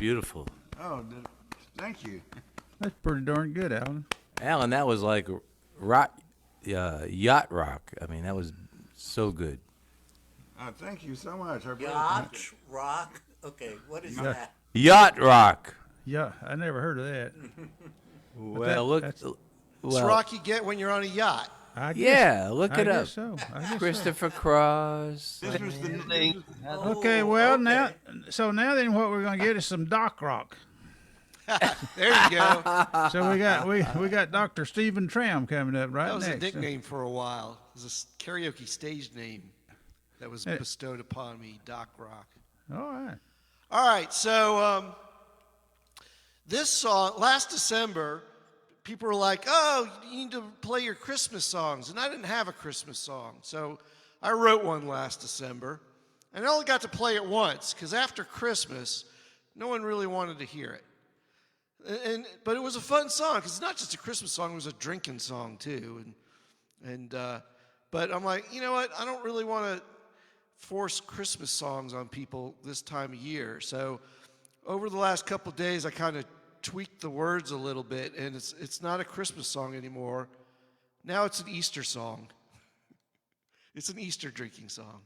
beautiful. Oh, thank you. That's pretty darn good, Alan. Alan, that was like rock, yacht rock. I mean, that was so good. Thank you so much. I really Yacht rock. Okay, what is that? Yacht rock. Yeah, I never heard of that. Well, look. that's- It's rock you get when you're on a yacht. I guess, Yeah, look I it up. guess so. I guess so. Christopher Cross. This was Okay, well now, so now then, what we're gonna get is some Doc Rock. There you go. So we got Dr. Stephen Troum coming up right That was next. a nickname for a while. It was a karaoke stage name that was bestowed upon me, Doc Rock. All right. All right, so this song, last December, people were like, oh, you need to play your Christmas songs. And I didn't have a Christmas song. So I wrote one last December. And I only got to play it once because after Christmas, no one really wanted to hear it. But it was a fun song because it's not just a Christmas song, it was a drinking song too. But I'm like, you know what? I don't really want to force Christmas songs on people this time of year. So over the last couple of days, I kind of tweaked the words a little bit, and it's not a Christmas song anymore. Now it's an Easter song. It's an Easter drinking song.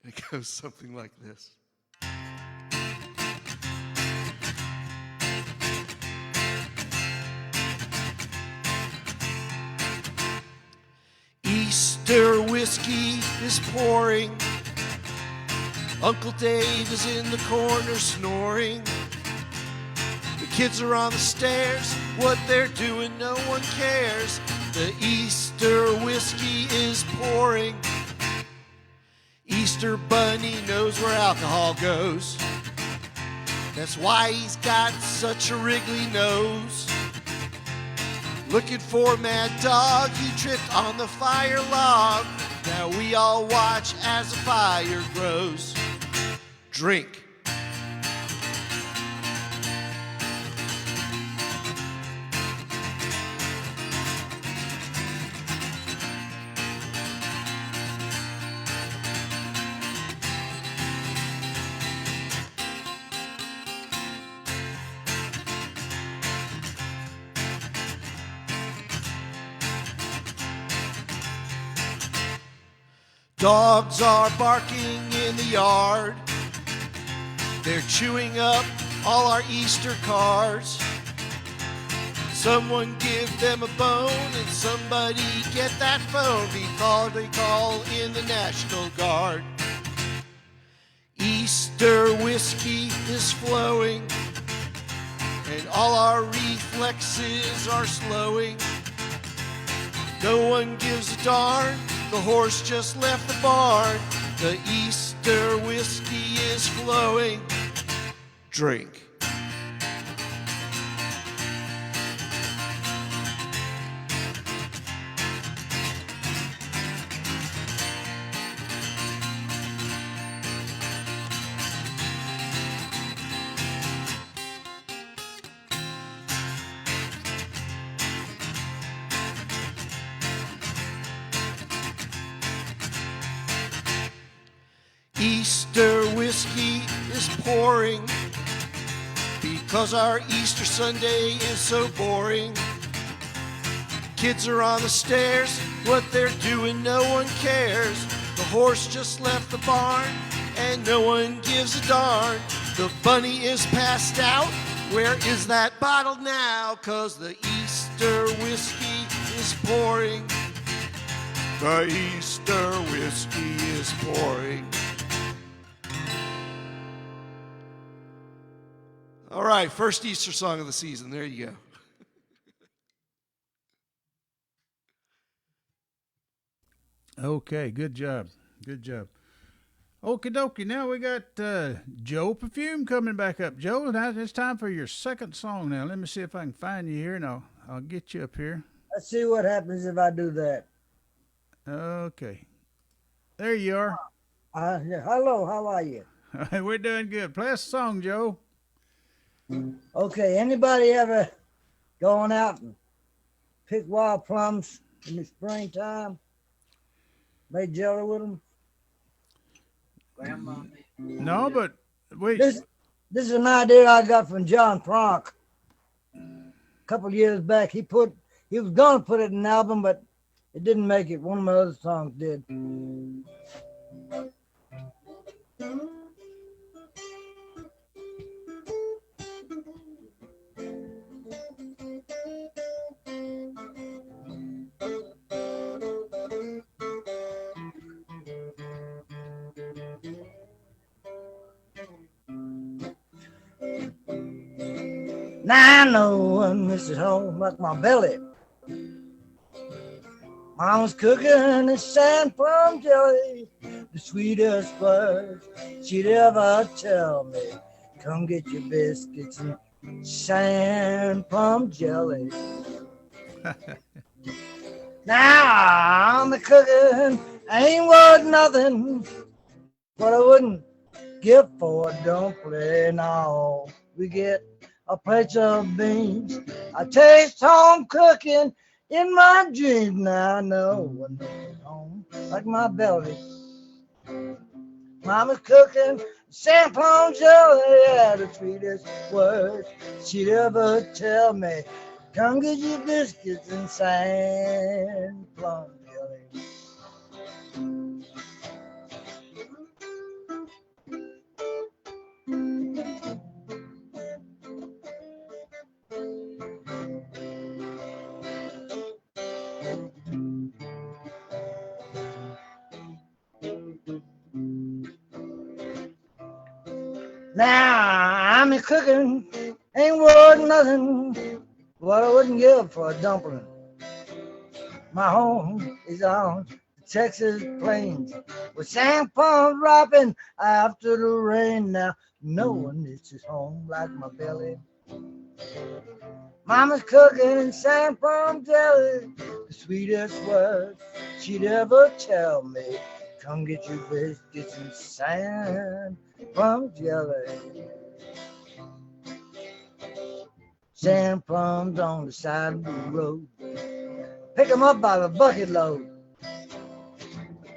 And it goes something like this. Easter whiskey is pouring. Uncle Dave is in the corner snoring. The kids are on the stairs. What they're doing, no one cares. The Easter whiskey is pouring. Easter Bunny knows where alcohol goes. That's why he's got such a wriggly nose. Looking for Mad Dog, he tripped on the fire log. Now we all watch as the fire grows. Drink. Dogs are barking in the yard. They're chewing up all our Easter cards. Someone give them a bone and somebody get that phone because they call in the National Guard. Easter whiskey is flowing and all our reflexes are slowing. No one gives a darn. The horse just left the barn. The Easter whiskey is flowing. Drink. Easter whiskey is pouring because our Easter Sunday is so boring. Kids are on the stairs, what they're doing no one cares. The horse just left the barn and no one gives a darn. The bunny is passed out, where is that bottle now? 'Cause the Easter whiskey is pouring. The Easter whiskey is pouring. All right, first Easter song of the season. There you go. Okay, good job. Good job. Okie dokie, now we got Joe Pafume coming back up. Joe, now it's time for your second song now. Let me see if I can find you here, and I'll get you up here. Let's see what happens if I do that. Okay. There you are. Yeah. Hello, how are you? We're doing good. Play us a song, Joe. Okay, anybody ever going out and pick wild plums in the springtime? Made jelly with them? No, but wait. This is an idea I got from John Pronk a couple of years back. He was going to put it in an album, but it didn't make it. One of my other songs did. Now I know one misses home like my belly. Mama's cooking a sand plum jelly, the sweetest words she'd ever tell me. Come get your biscuits and sand plum jelly. Now the cooking ain't worth nothing, but I wouldn't give for a dumpling. No, we get a plate of beans. I taste home cooking in my dreams. Now I know when I'm home like my belly. Mama's cooking sand plum jelly, yeah, the sweetest words she'd ever tell me. Come get your biscuits and sand plum jelly. Now I'm cooking, ain't worth nothing, what I wouldn't give for a dumpling. My home is on the Texas plains, with sand palms ripening after the rain. Now no one is home like my belly. Mama's cooking sand palm jelly, the sweetest words she'd ever tell me. Come get your biscuits and sand plum jelly. Sand plums on the side of the road. Pick 'em up by the bucket load.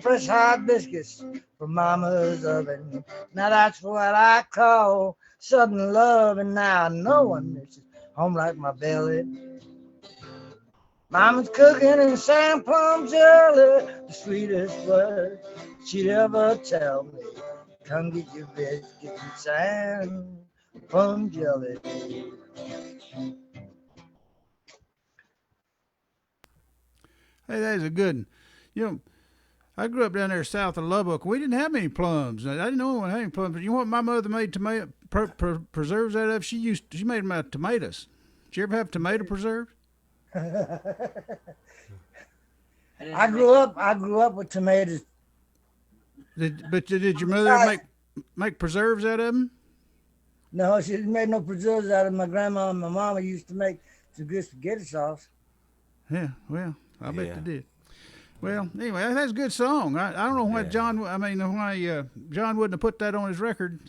Fresh hot biscuits from Mama's oven. Now that's what I call Southern love. And now no one misses home like my belly. Mama's cooking in sand plum jelly, the sweetest word she'd ever tell me. Come get your biscuits and sand plum jelly. Hey, that's a good one. You know, I grew up down there south of Lubbock. We didn't have any plums. I didn't know we had any plums. But you know what my mother made tomato preserves out of? She made them out of tomatoes. Did you ever have tomato preserves? I grew up with tomatoes. Did your mother make preserves out of them? No, she didn't make no preserves out of them. My grandma and my mama used to make some good spaghetti sauce. Yeah, well, I bet they did. Well, anyway, that's a good song. I don't know why John wouldn't have put that on his record.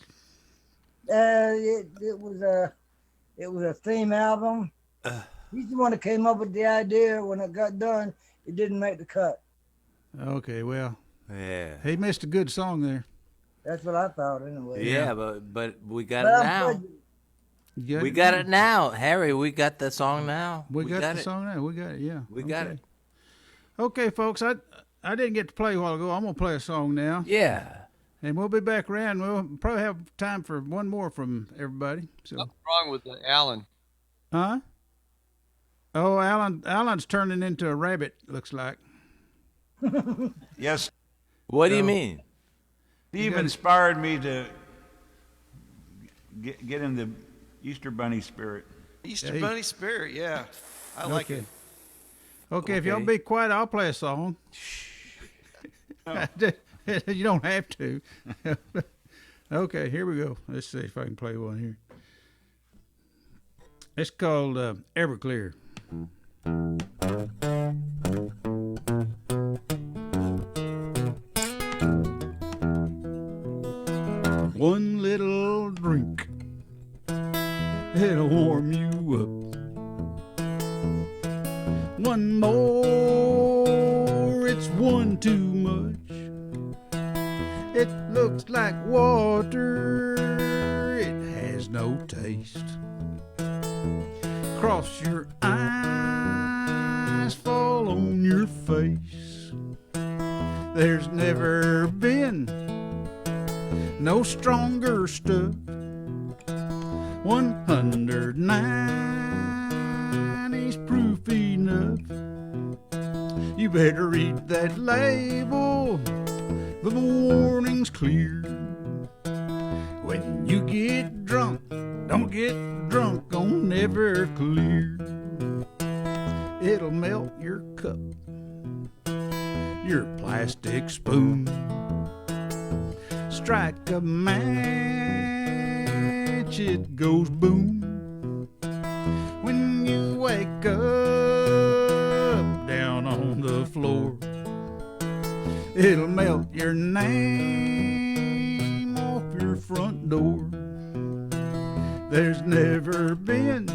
It was a theme album. He's the one that came up with the idea. When it got done, it didn't make the cut. Okay, well, Yeah. he missed a good song there. That's what I thought anyway. Yeah, but we got it now. We got it now, Harry. We got the song now. We got the song now. We got it. Yeah, we got it. Okay, folks. I didn't get to play a while ago. I'm gonna play a song now. Yeah. And we'll be back around. We'll probably have time for one more from everybody. So. What's wrong with Alan? Huh? Oh, Alan's turning into a rabbit. Looks like. Yes. What do you mean? Steve inspired me to get in the Easter Bunny spirit. Easter Bunny spirit, yeah. I like it. Okay, if y'all be quiet, I'll play a song. You don't have to. Okay, here we go. Let's see if I can play one here. It's called Everclear. One little drink, it'll warm you up. One more, it's one too much. It looks like water, waist. Cross your eyes, fall on your face. There's never been no stronger stuff. 190's proof enough. You better read that label, the warning's clear. When you get drunk, don't get drunk on Everclear. It'll melt your cup, your plastic spoon. Strike a match, it goes boom. When you wake up down on the floor, it'll melt your name off your front door. There's never been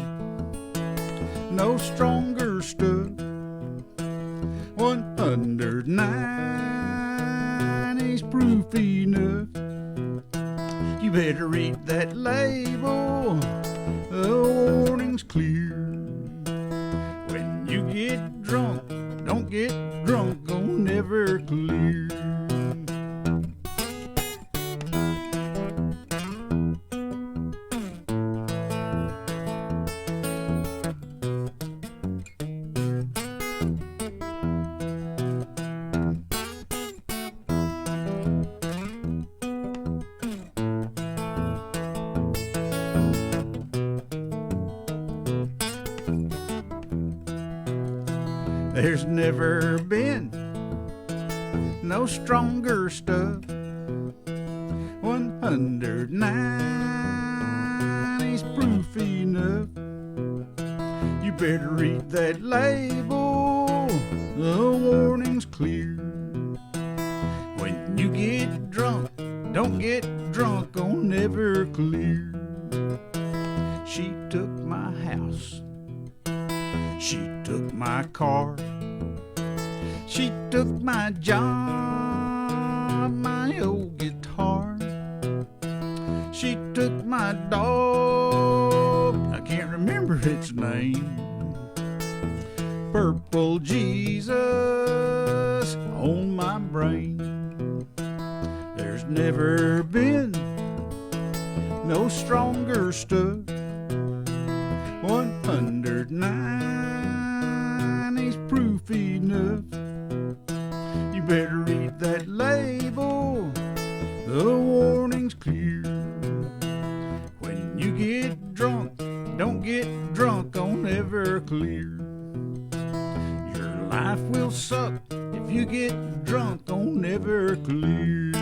no stronger stuff. 190's proof enough. You better read that label, the warning's clear. When you get drunk, don't get drunk on Everclear. There's never been no stronger stuff. 190's proof enough. You better read that label, the warning's clear. When you get drunk, don't get drunk on Everclear. She took my house, she took my car, she took my job, my old guitar. She took my dog, I can't remember its name. Purple Jesus on my brain. There's never been no stronger stuff. 190's proof enough. You better read that label, the warning's clear. When you get drunk, don't get drunk on Everclear. Your life will suck if you get drunk on Everclear.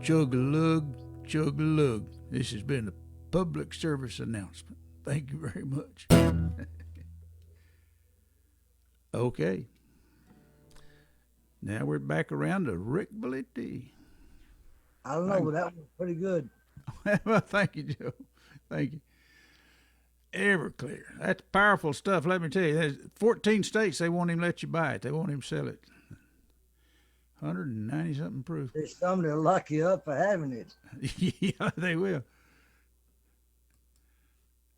Chug-a-lug, chug-a-lug. This has been a public service announcement. Thank you very much. Okay. Now we're back around to Rick Valenti. I don't know, but that was pretty good. Well, thank you, Joe. Thank you. Everclear. That's powerful stuff. Let me tell you, there's 14 states, they won't even let you buy it. They won't even sell it. 190-something proof. There's somebody to lock you up for having it. Yeah, they will.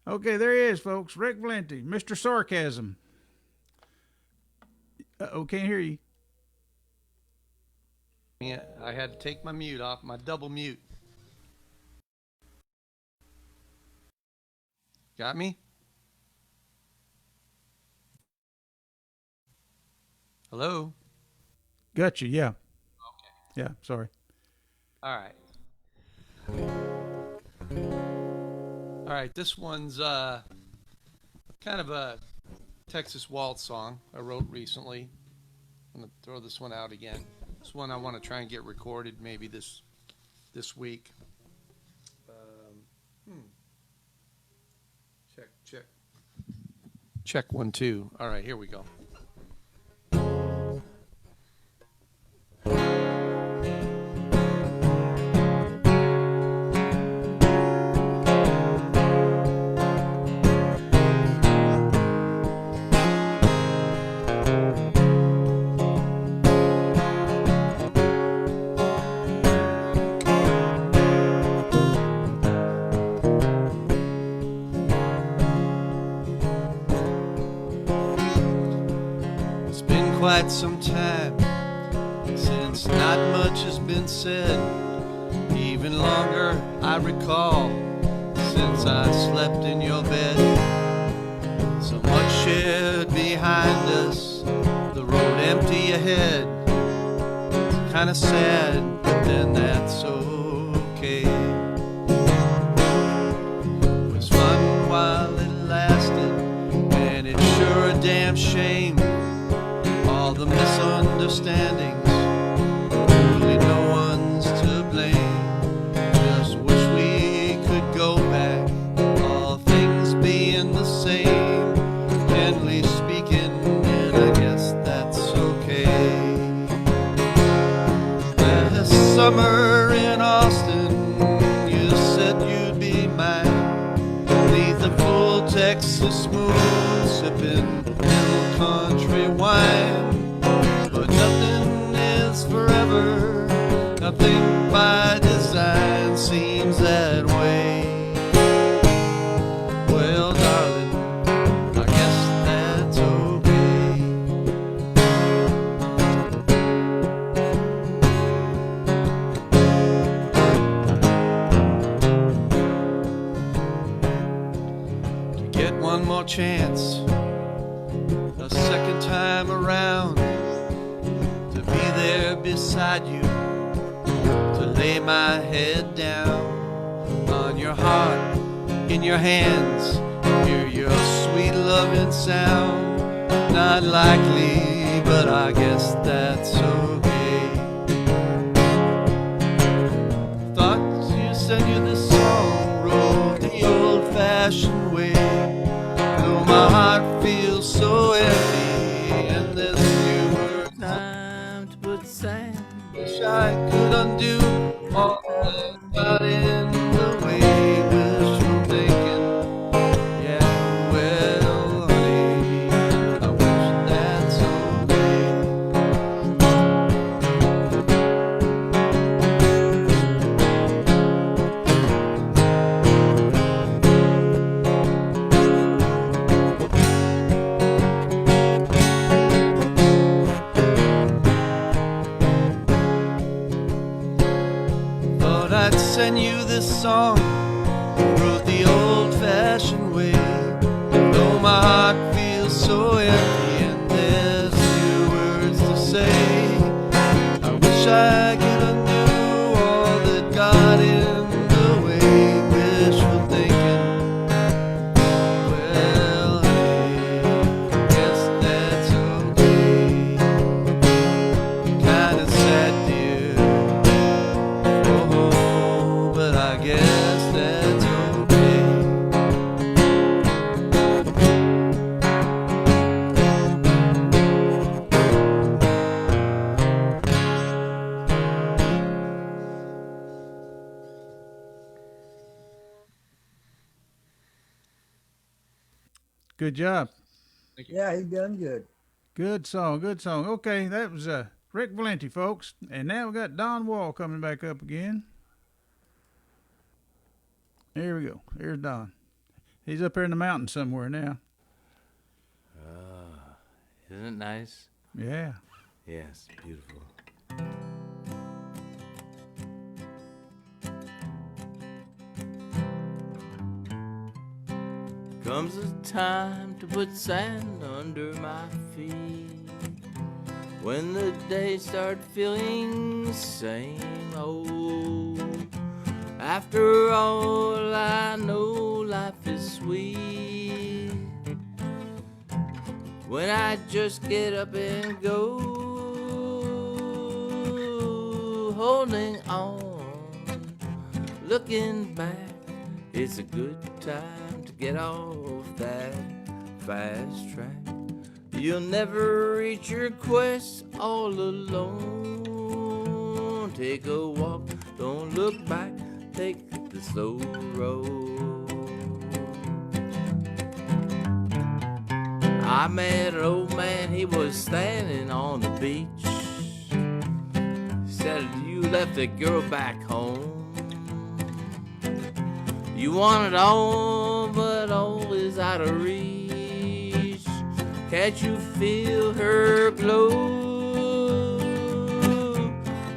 Okay, there he is, folks. Rick Valenti, Mr. Sarcasm. Uh-oh, can't hear you. Yeah, I had to take my mute off, my double mute. Got me? Hello? Got you, yeah. Okay. Yeah, sorry. All right, this one's kind of a Texas waltz song I wrote recently. I'm going to throw this one out again. This one I want to try and get recorded maybe this week. Check 1 2. All right, here we go. quite some time since not much has been said. Even longer, I recall, since I slept in your bed. So much shared behind us, the road empty ahead. It's kinda sad, but then that's okay. It was fun while it lasted, and it's sure a damn shame. All the misunderstandings, really no one's to blame. Just wish we could go back, all things being the same. Gently speaking, and I guess that's okay. Last summer in Austin, you said you'd be mine. Beneath the full Texas moon, sipping little country wine. But nothing is forever, nothing by design seems that way. Well, darling, I guess that's okay. To get one more chance, a second time around, to be there beside you, to lay my head down on your heart, in your hands, hear your sweet loving sound. Not likely, but I guess that's okay. Thought you sent you this song, wrote the old-fashioned way. Though my heart feels so empty, and this few words Time to put sand. wish I could undo all that got in the way. Wishful thinking, yeah, well, honey, I wish that's okay. Thought I'd send you this song, wrote the old-fashioned way. Though my heart feels so empty, and there's few words to say. I wish I could undo all that got in the way. Wishful thinking, well, hey, guess that's okay. Kinda sad, dear. Oh, but I guess that's okay. Good job. Yeah, he done good. Good song. Good song. Okay, that was Rick Valenti, folks. And now we got Don Wall coming back up again. Here we go. Here's Don. He's up here in the mountains somewhere now. Isn't it nice? Yeah. Yes, beautiful. Comes a time to put sand under my feet, when the days start feeling same old. After all, I know life is sweet when I just get up and go, holding on, looking back. It's a good time to get off that fast track. You'll never reach your quest all alone. Take a walk, don't look back, take the slow road. I met an old man, he was standing on the beach. Said, you left the girl back home. You want it all, but all is out of reach. Can't you feel her glow?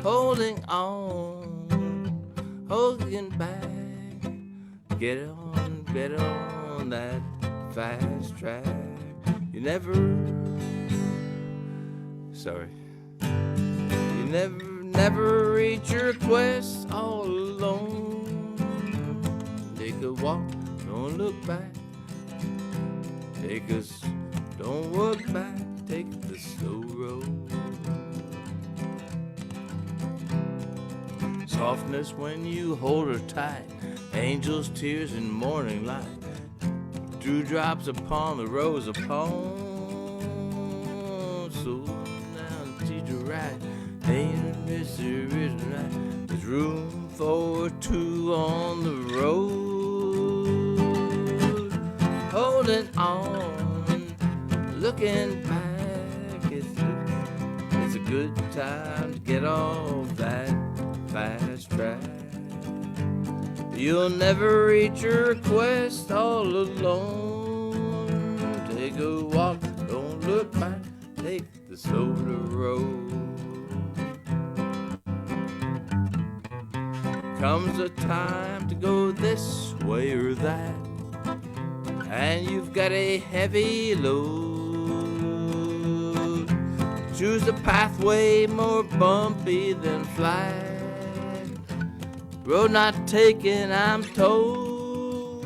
Holding on, holding back. Get on that fast track. You never reach your quest all alone. Take a walk, don't look back. Don't look back, take the slow road. Softness when you hold her tight, angels' tears in morning light, dewdrops upon the rose upon. So now teach her right, ain't this is right. There's room for two on the road. Holding on, looking back, it's a good time to get off that fast track. You'll never reach your quest all alone. Take a walk, don't look back, take the slower road. Comes a time to go this way or that, and you've got a heavy load. Choose a pathway more bumpy than flat. Road not taken, I'm told.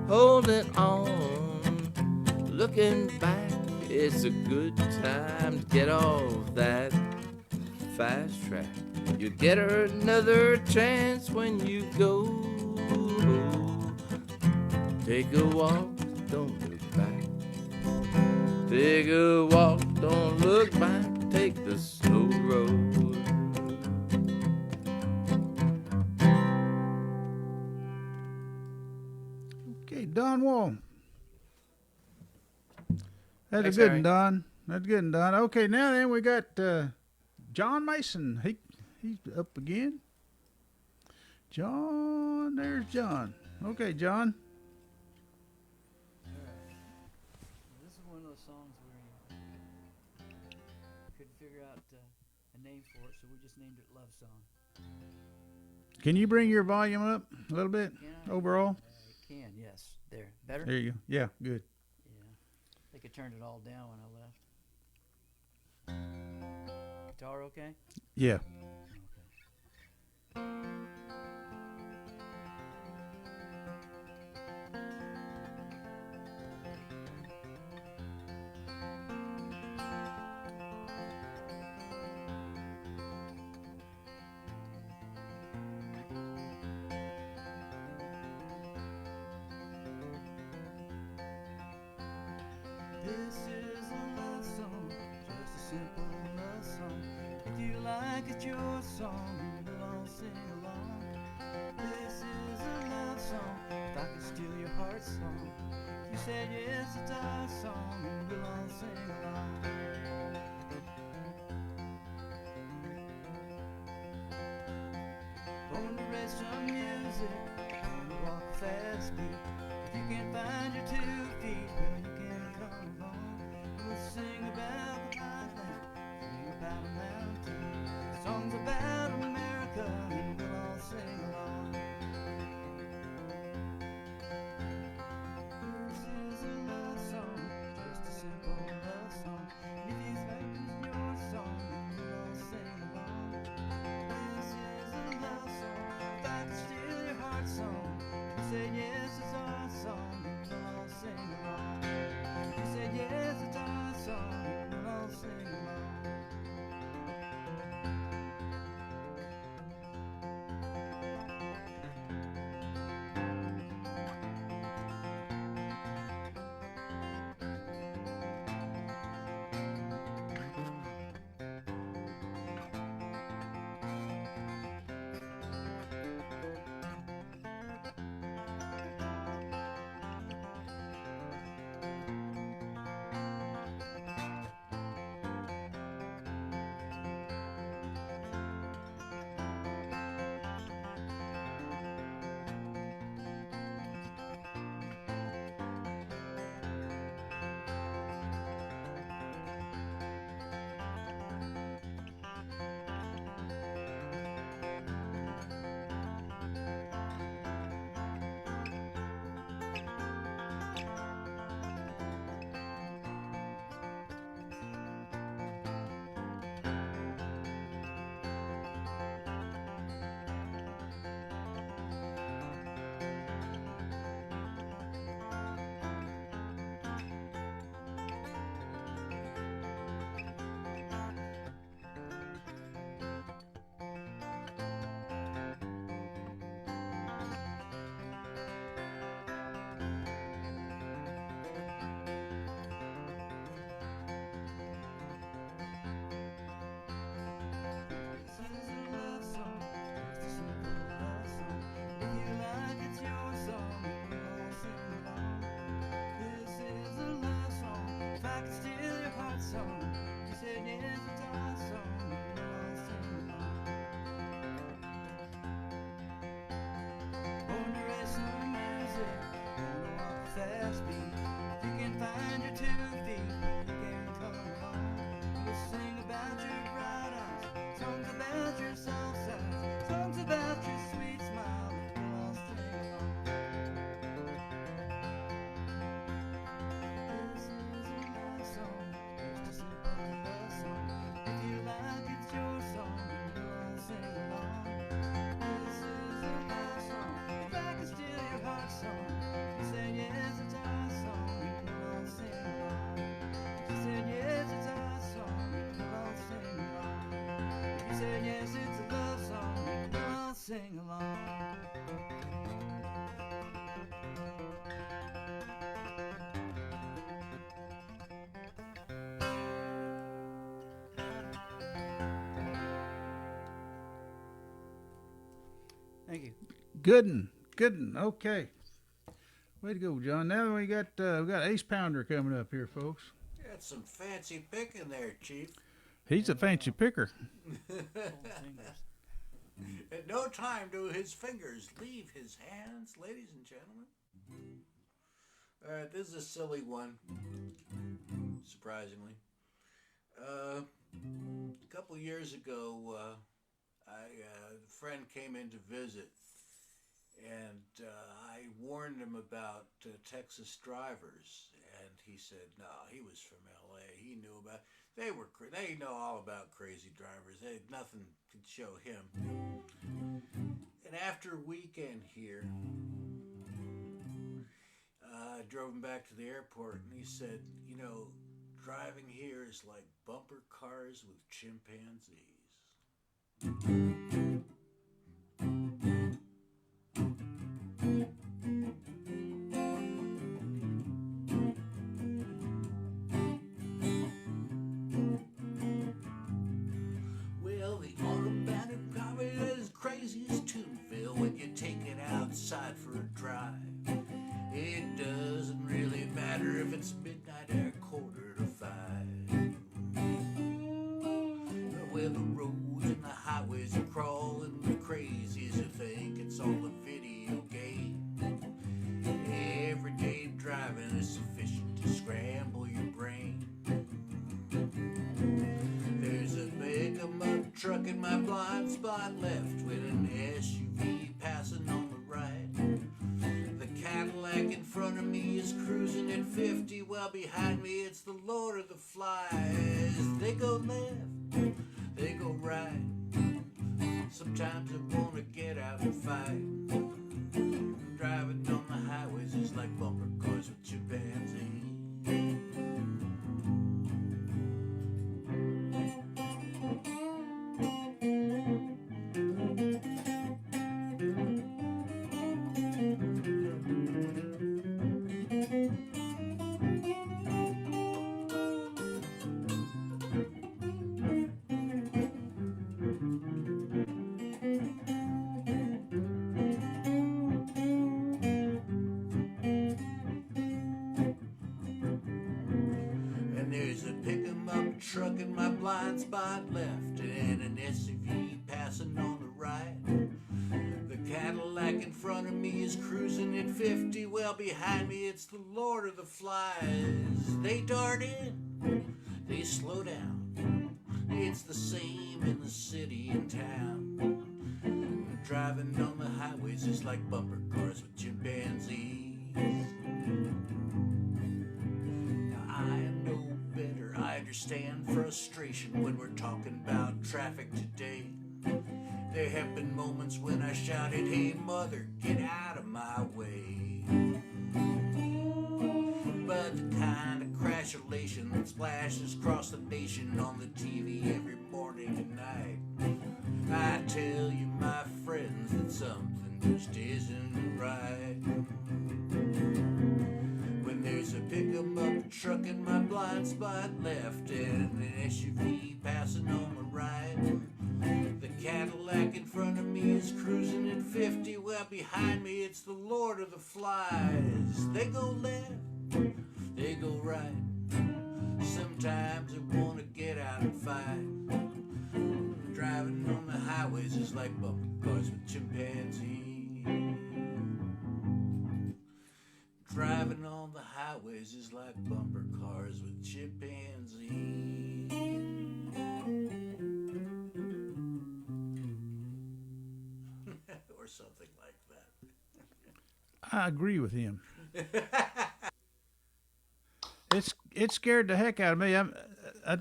Holding on, looking back. It's a good time to get off that fast track. You get her another chance when you go. Take a walk, don't look back. Take a walk, don't look back. Take the slow road. Okay, Don Wall. That's Thanks, a good Harry. one, Don. That's good one, Don. Okay, now then we got John Mason. He's up again. John, there's John. Okay, John. This is one of those songs where you couldn't figure out a name for it, so we just named it Love Song. Can you bring your volume up a little bit Can I? overall? I can, yes. There. Better? There you go. Yeah, good. Yeah. I think I turned it all down when I left. Guitar okay? Yeah. This is a love song, just a simple love song. If you like it, your song, we'll all sing along. This is a love song, if I could steal your heart song. If you said yes, it's our song, and we'll all sing along. Born to raise some music, born to walk a fast beat. If you can't find your 2 feet, well, you can come along. We'll sing about the Highland, sing about a mountain, songs about America, and we'll all sing along. This is a love song, just a simple love song. And if you think it's your song, we'll all sing along. This is a love song, if I could steal your heart song. You said yes, it's our song, and we'll all sing along. You said yes, it's our song, and we'll all sing along. say yes, it's a love song, and I'll sing along. Thank you. Good one. Okay. Way to go, John. Now we got Ace Pounder coming up here, folks. Got some fancy picking there, Chief. He's a fancy picker. At no time do his fingers leave his hands, ladies and gentlemen. All right, this is a silly one, surprisingly. A couple years ago, a friend came in to visit, and I warned him about Texas drivers, and he said, no, he was from L.A. He knew about they know all about crazy drivers. Nothing could show him. And after a weekend here, I drove him back to the airport, and he said, you know, driving here is like bumper cars with chimpanzees. Well, the automatic driver is as crazy as Toonville when you take it outside for a drive. It doesn't really matter if it's midnight or 4:45. Well, the roads and the highways are crawling with crazies who think it's all a video game. Everyday driving is sufficient to scramble your brain. There's a big amount truck in my blind spot left with an SUV passing on the right. The Cadillac in front of me is cruising at 50, while behind me it's the Lord of the Flies. They go left, they go right. Sometimes I want to get out and fight. Driving on the highways is like bumper cars with chimpanzees. Truck in my blind spot left and an SUV passing on the right. The Cadillac in front of me is cruising at 50, well behind me it's the Lord of the Flies. They dart in, they slow down. It's the same in the city and town. Driving on the highways is like bumper cars with chimpanzees. Now I am no better. I understand frustration when we're talking about traffic today. There have been moments when I shouted, hey mother, get out of my way. But the kind of crashulation that splashes across the nation on the TV every morning and night, I tell you my friends that something just isn't right. There's a pick-em-up truck in my blind spot left and an SUV passing on the right. The Cadillac in front of me is cruising at 50, well behind me it's the Lord of the Flies. They go left, they go right. Sometimes I want to get out and fight. Driving on the highways is like bumper cars with chimpanzees. Driving on the highways is like bumper cars with chimpanzees. Or something like that. I agree with him. It scared the heck out of me. I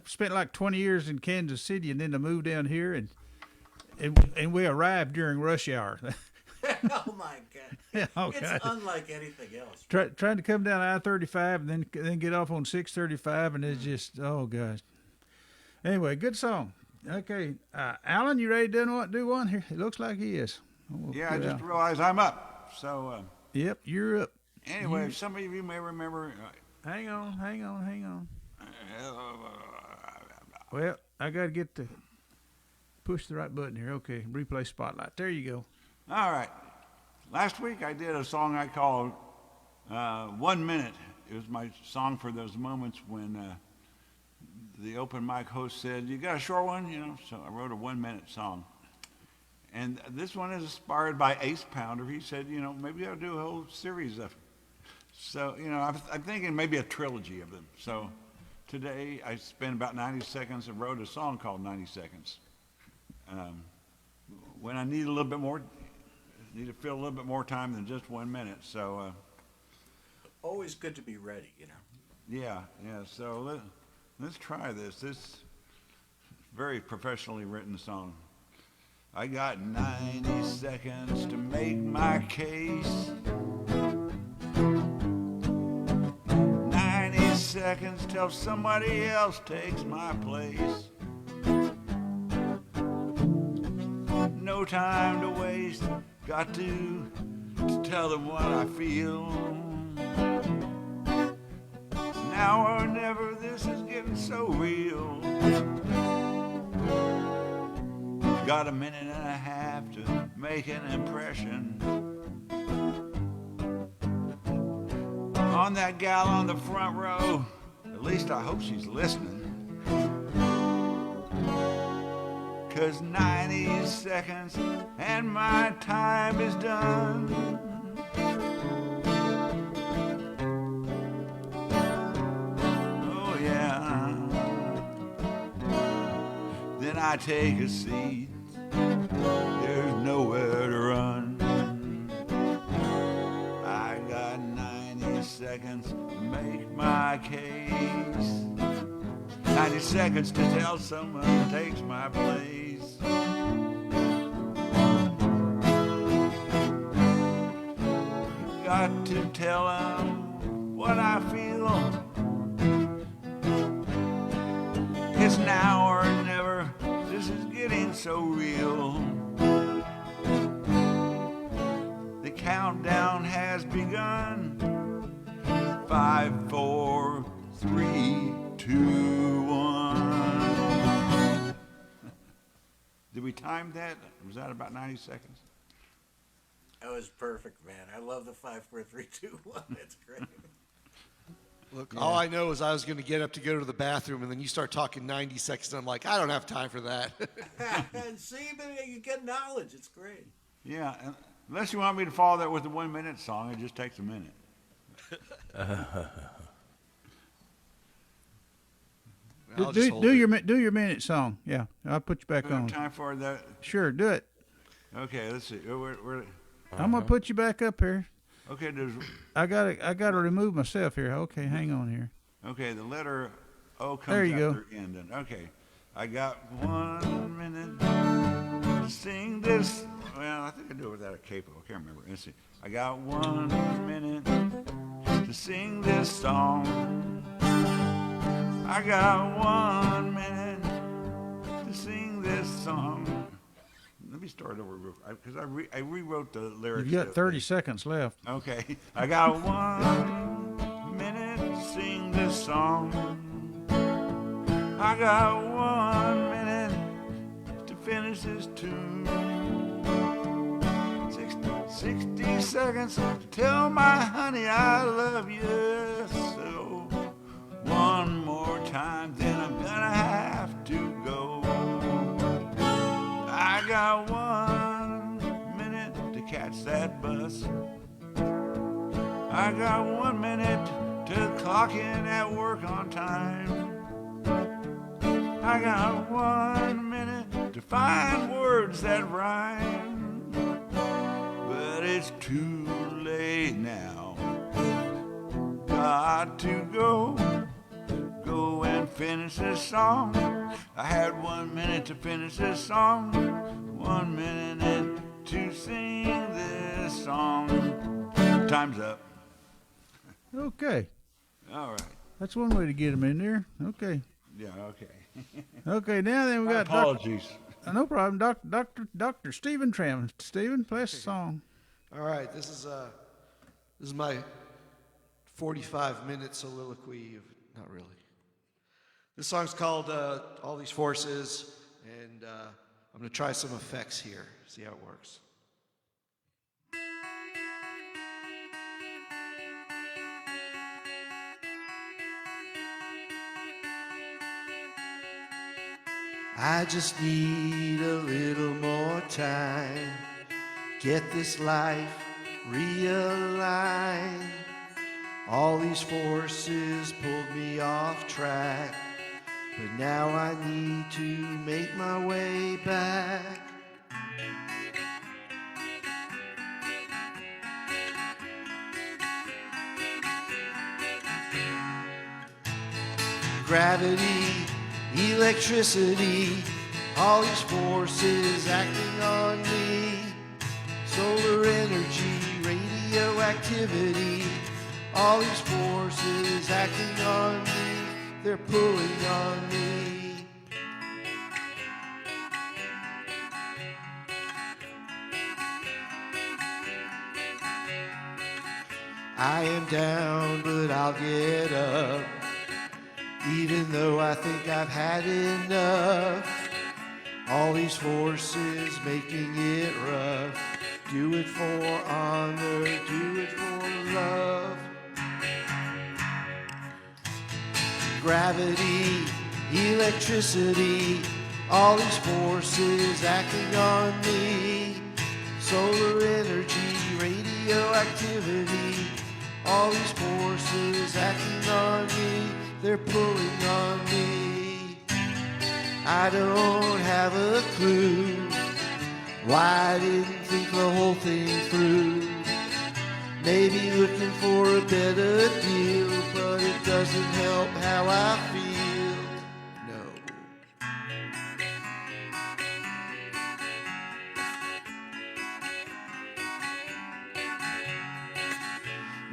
spent like 20 years in Kansas City, and then I moved down here, and we arrived during rush hour. Oh my God! Oh, it's God. unlike anything else. Trying to come down I-35 and then get off on 635, and it's just, oh gosh. Anyway, good song. Okay, Alan, you ready to do one here? It looks like he is. Yeah, I just realized I'm up. So, Yep, you're up. anyway, some of you may remember. Hang on. Well, I got to get to push the right button here. Okay, replay spotlight. There you go. All right. Last week I did a song I called 1 Minute. It was my song for those moments when the open mic host said, "You got a short one?" So I wrote a 1 minute song. And this one is inspired by Ace Pounder. He said, maybe I'll do a whole series of them. So, I'm thinking maybe a trilogy of them. So today I spent about 90 seconds and wrote a song called 90 Seconds. When I need need to fill a little bit more time than just 1 minute. So Always good to be ready, Yeah. So let's try this. This very professionally written song. I got 90 seconds to make my case. 90 seconds till somebody else takes my place. No time to waste. Got to tell them what I feel. Now or never, this is getting so real. Got a minute and a half to make an impression on that gal on the front row. At least I hope she's listening. 'Cause 90 seconds and my time is done. Oh yeah. Then I take a seat. There's nowhere to run. I got 90 seconds to make my case. 90 seconds to tell someone takes my place. Got to tell them what I feel. It's now or never. This is getting so real. The countdown has begun. 5, 4, 3, 2, 1. Did we time that? Was that about 90 seconds? That was perfect, man. I love the 5, 4, 3, 2, 1. It's great. Look, all I know is I was going to get up to go to the bathroom, and then you start talking 90 seconds, and I'm like, I don't have time for that. See, but you get knowledge. It's great. Yeah, unless you want me to follow that with a 1 minute song, it just takes a minute. Do your minute song. Yeah, I'll put you back on. Time for that? Sure, do it. Okay, let's see. I'm gonna put you back up here. Okay, I gotta remove myself here. Okay, hang on here. Okay, the letter O comes there you after go. N. Okay, I got 1 minute to sing this. Well, I think I do it without a capo. I can't remember. Let's see. I got 1 minute to sing this song. I got 1 minute to sing this song. Let me start over because I rewrote the lyrics. You've got 30 seconds left. Okay, I got 1 minute to sing this song. I got 1 minute to finish this tune. 60 seconds to tell my honey I love you so. One more time, then I'm gonna have to go. I got 1 minute to catch that bus. I got 1 minute to clock in at work on time. I got 1 minute to find words that rhyme. But it's too late now. Got to go and finish this song. I had 1 minute to finish this song. 1 minute to sing this song. Time's up. Okay. All right. That's one way to get them in there. Okay. Yeah, okay. Okay, now then we My got apologies. no problem, Dr. Stephen Troum. Stephen, play us a song. All right, this is my 45-minute soliloquy. Not really. This song's called All These Forces, and I'm going to try some effects here, see how it works. I just need a little more time. Get this life realigned. All these forces pulled me off track, but now I need to make my way back. Gravity, electricity, all these forces acting on me. Solar energy, radioactivity, all these forces acting on me. They're pulling on me. I am down, but I'll get up. Even though I think I've had enough, all these forces making it rough. Do it for honor, do it for love. Gravity, electricity, all these forces acting on me. Solar energy, radioactivity, all these forces acting on me. They're pulling on me. I don't have a clue why I didn't think the whole thing through. Maybe looking for a better deal, but it doesn't help how I feel. No.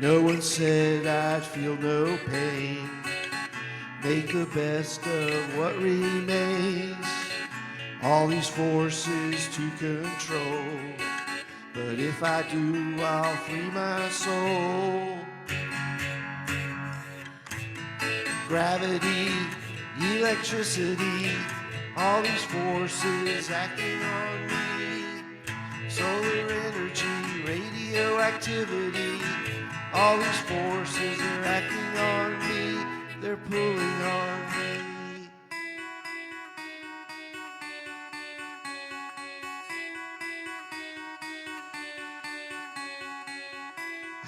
No one said I'd feel no pain. Make the best of what remains. All these forces to control. But if I do, I'll free my soul. Gravity, electricity, all these forces acting on me. Solar energy, radioactivity, all these forces are acting on me. They're pulling on me.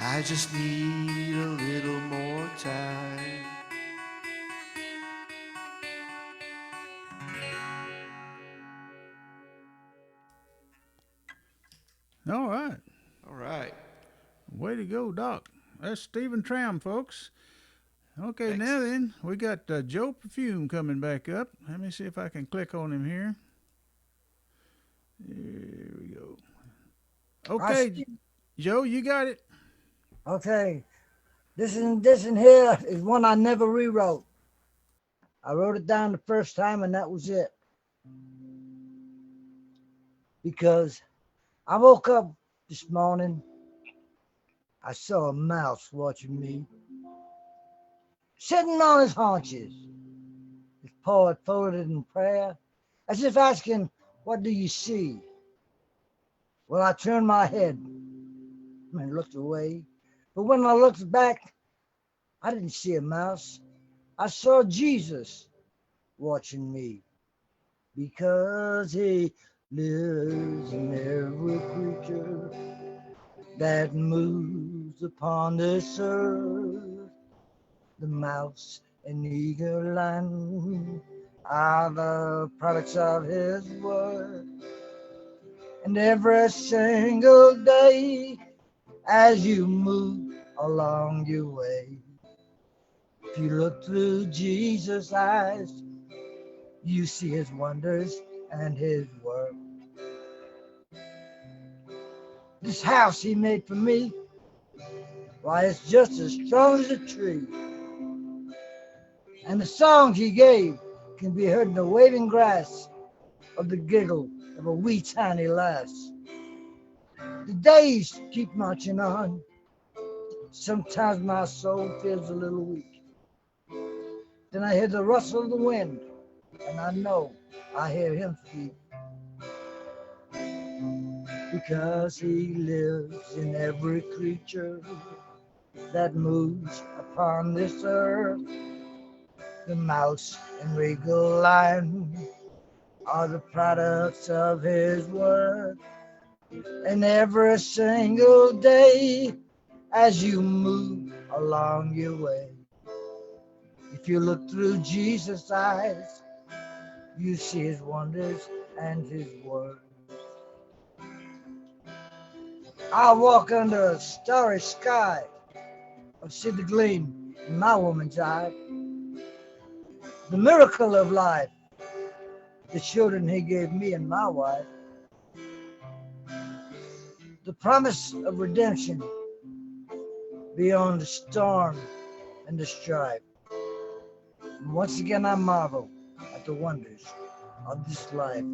I just need a little more time. All right. All right. Way to go, Doc. That's Stephen Troum, folks. Okay, Thanks. now then, we got Joe Pafume coming back up. Let me see if I can click on him here. Here we go. Okay, Joe, you got it. Okay. This in here is one I never rewrote. I wrote it down the first time and that was it. Because I woke up this morning, I saw a mouse watching me, sitting on his haunches, his paw folded in prayer, as if asking, "What do you see?" Well, I turned my head and looked away. But when I looked back, I didn't see a mouse. I saw Jesus watching me, because he lives in every creature that moves upon this earth. The mouse and eagle lion are the products of his word. And every single day, as you move along your way, if you look through Jesus' eyes, you see his wonders and his work. This house he made for me, why, it's just as strong as a tree. And the songs he gave can be heard in the waving grass or the giggle of a wee tiny lass. The days keep marching on. Sometimes my soul feels a little weak. Then I hear the rustle of the wind, and I know I hear him speak. Because he lives in every creature that moves upon this earth. The mouse and regal lion are the products of his work. And every single day, as you move along your way, if you look through Jesus' eyes, you see his wonders and his word. I walk under a starry sky, I see the gleam in my woman's eye. The miracle of life, the children he gave me and my wife. The promise of redemption beyond the storm and the strife. And once again I marvel at the wonders of this life.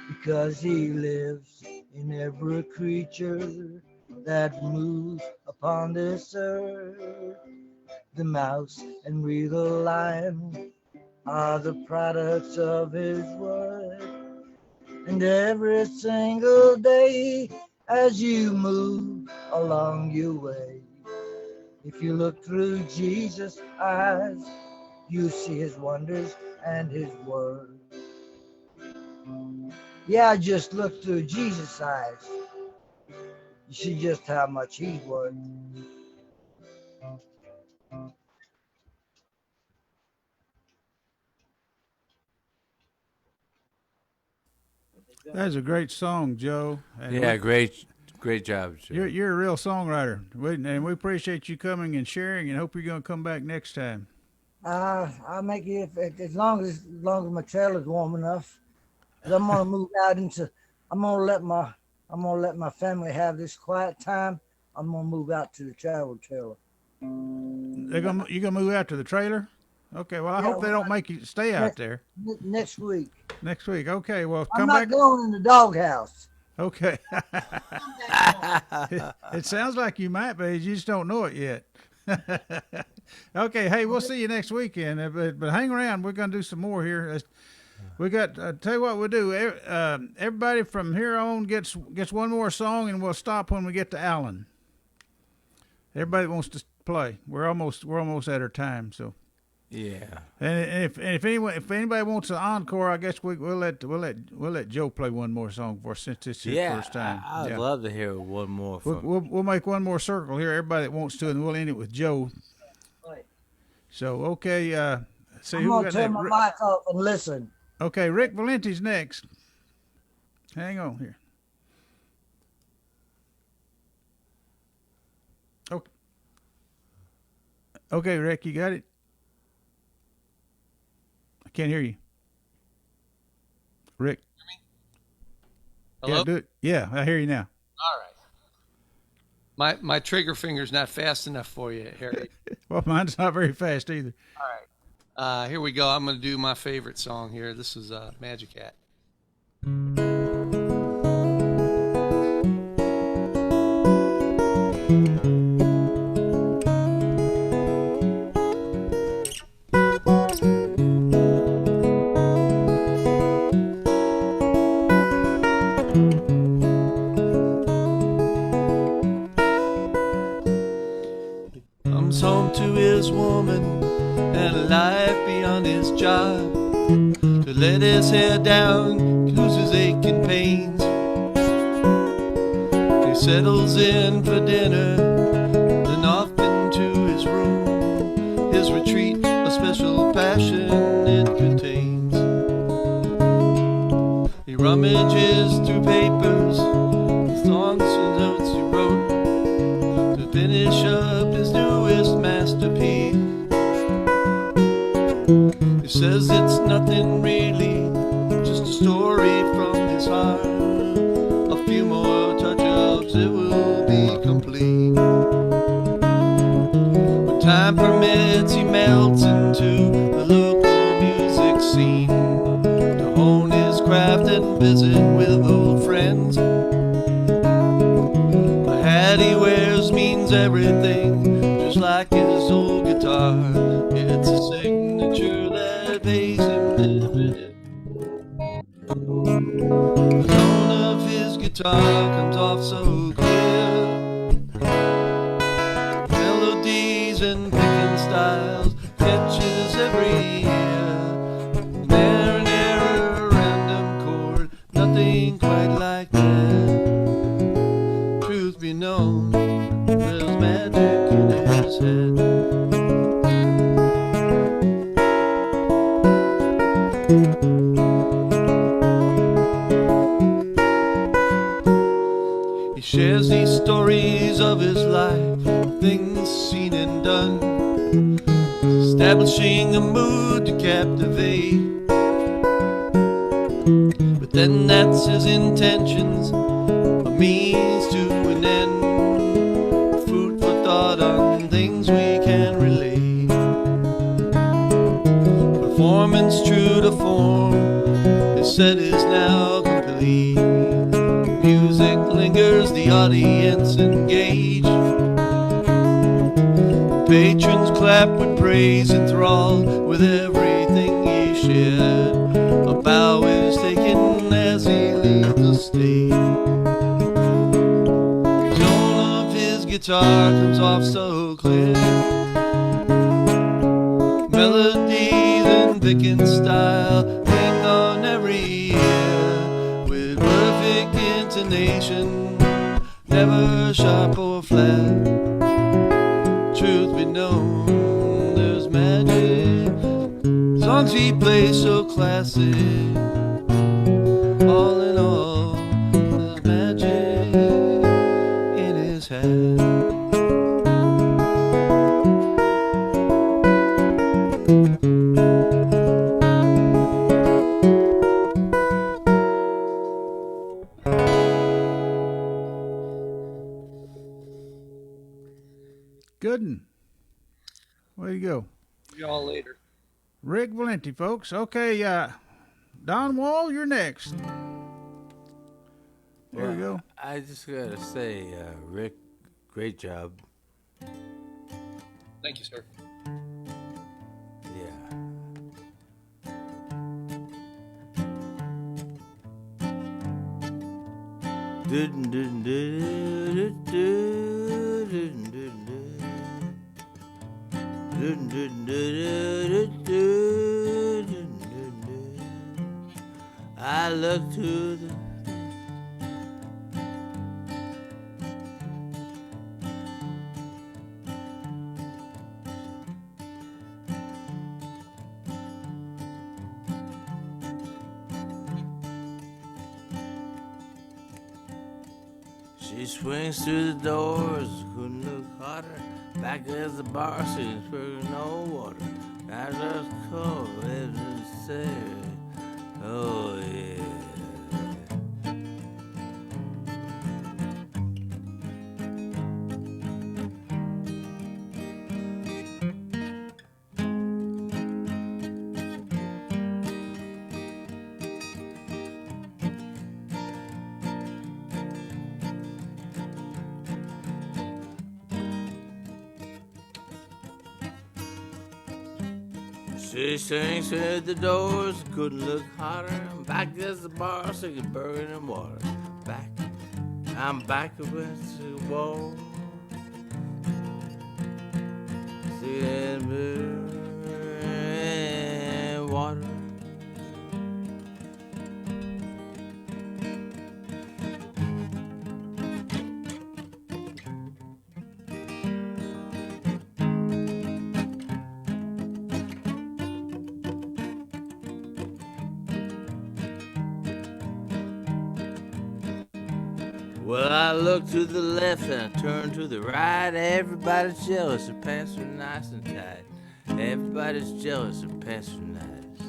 Because he lives in every creature that moves upon this earth. The mouse and regal lion are the products of his word. And every single day as you move along your way, if you look through Jesus' eyes, you see his wonders and his word. Yeah, just look through Jesus' eyes. You see just how much he's worth. That's a great song, Joe. And Yeah, great job, Joe. You're a real songwriter, and we appreciate you coming and sharing, and hope you're going to come back next time. I'll make it as long as my trailer's warm enough. 'Cause I'm gonna move out into. I'm gonna let my family have this quiet time. I'm gonna move out to the travel trailer. You're gonna move out to the trailer? Okay. Well, I hope they don't make you stay out there Next week. next week. Okay. Well, I'm come not back. going in the doghouse. Okay. It sounds like you might be. You just don't know it yet. Okay. Hey, we'll see you next weekend. But hang around. We're gonna do some more here. We got. Tell you what we'll do. Everybody from here on gets one more song, and we'll stop when we get to Allen. Everybody wants to play. We're almost at our time. So. Yeah. And if anybody wants an encore, I guess we'll let Joe play one more song for us, since it's his first time. I'd love to hear one more. We'll make one more circle here. Everybody that wants to, and we'll end it with Joe. Right. So okay. See I'm who we gonna got turn next. my mic off and listen. Okay, Rick Valenti's next. Hang on here. Okay. Okay, Rick, you got it? I can't hear you. Rick. Hear me? Hello? Yeah, do it. Yeah, I hear you now. All right. My trigger finger's not fast enough for you, Harry. Well, mine's not very fast either. All right. Here we go. I'm going to do my favorite song here. This is Magic Hat. Comes home to his woman and a life beyond his job, to let his hair down, lose his aching pains. He settles in for dinner, then off into his room, his retreat, a special passion it contains. He rummages through papers, songs and notes he wrote, to finish up his newest masterpiece. He says it's nothing really, just a story from his heart. A few more touch-ups, it will be complete. When time permits, he melts into the everything, just like his old guitar. It's a signature that pays him to it. The tone of his guitar comes off so clear. Melodies and picking styles catches every ear. Ne'er, ne'er a random chord, nothing quite like that. Truth be known, there's magic in his head. He shares these stories of his life, things seen and done, establishing a mood to captivate. But then that's his intentions, a means to an end, food for thought on things we can relate. Performance true to form, his set is now complete. Music lingers, the audience engaged. Patrons clap with praise, enthralled with everything he shared. A bow is taken as he leaves the stage. The tone of his guitar comes off so clear. Melodies and picking style hang on every ear, with perfect intonation, never sharp or flat. Truth be known, there's magic. Songs he plays so classic. All in all, there's magic in his head. Good one. Way to go. See y'all later. Rick Valenti, folks. Okay, Don Wall, you're next. There you go. I just gotta say, Rick, great job. Thank you, sir. Yeah. I look to the She swings through the doors, couldn't look hotter. Back as the bar, she's drinking no water. I just cold, lives and say, oh yeah. She sings at the doors, couldn't look hotter. Back as the bar, singing burning water. Back, I'm back against the wall. Singing burning water. Well, I look to the left and I turn to the right. Everybody's jealous of Pastor Nice and Tight. Everybody's jealous of Pastor Nice.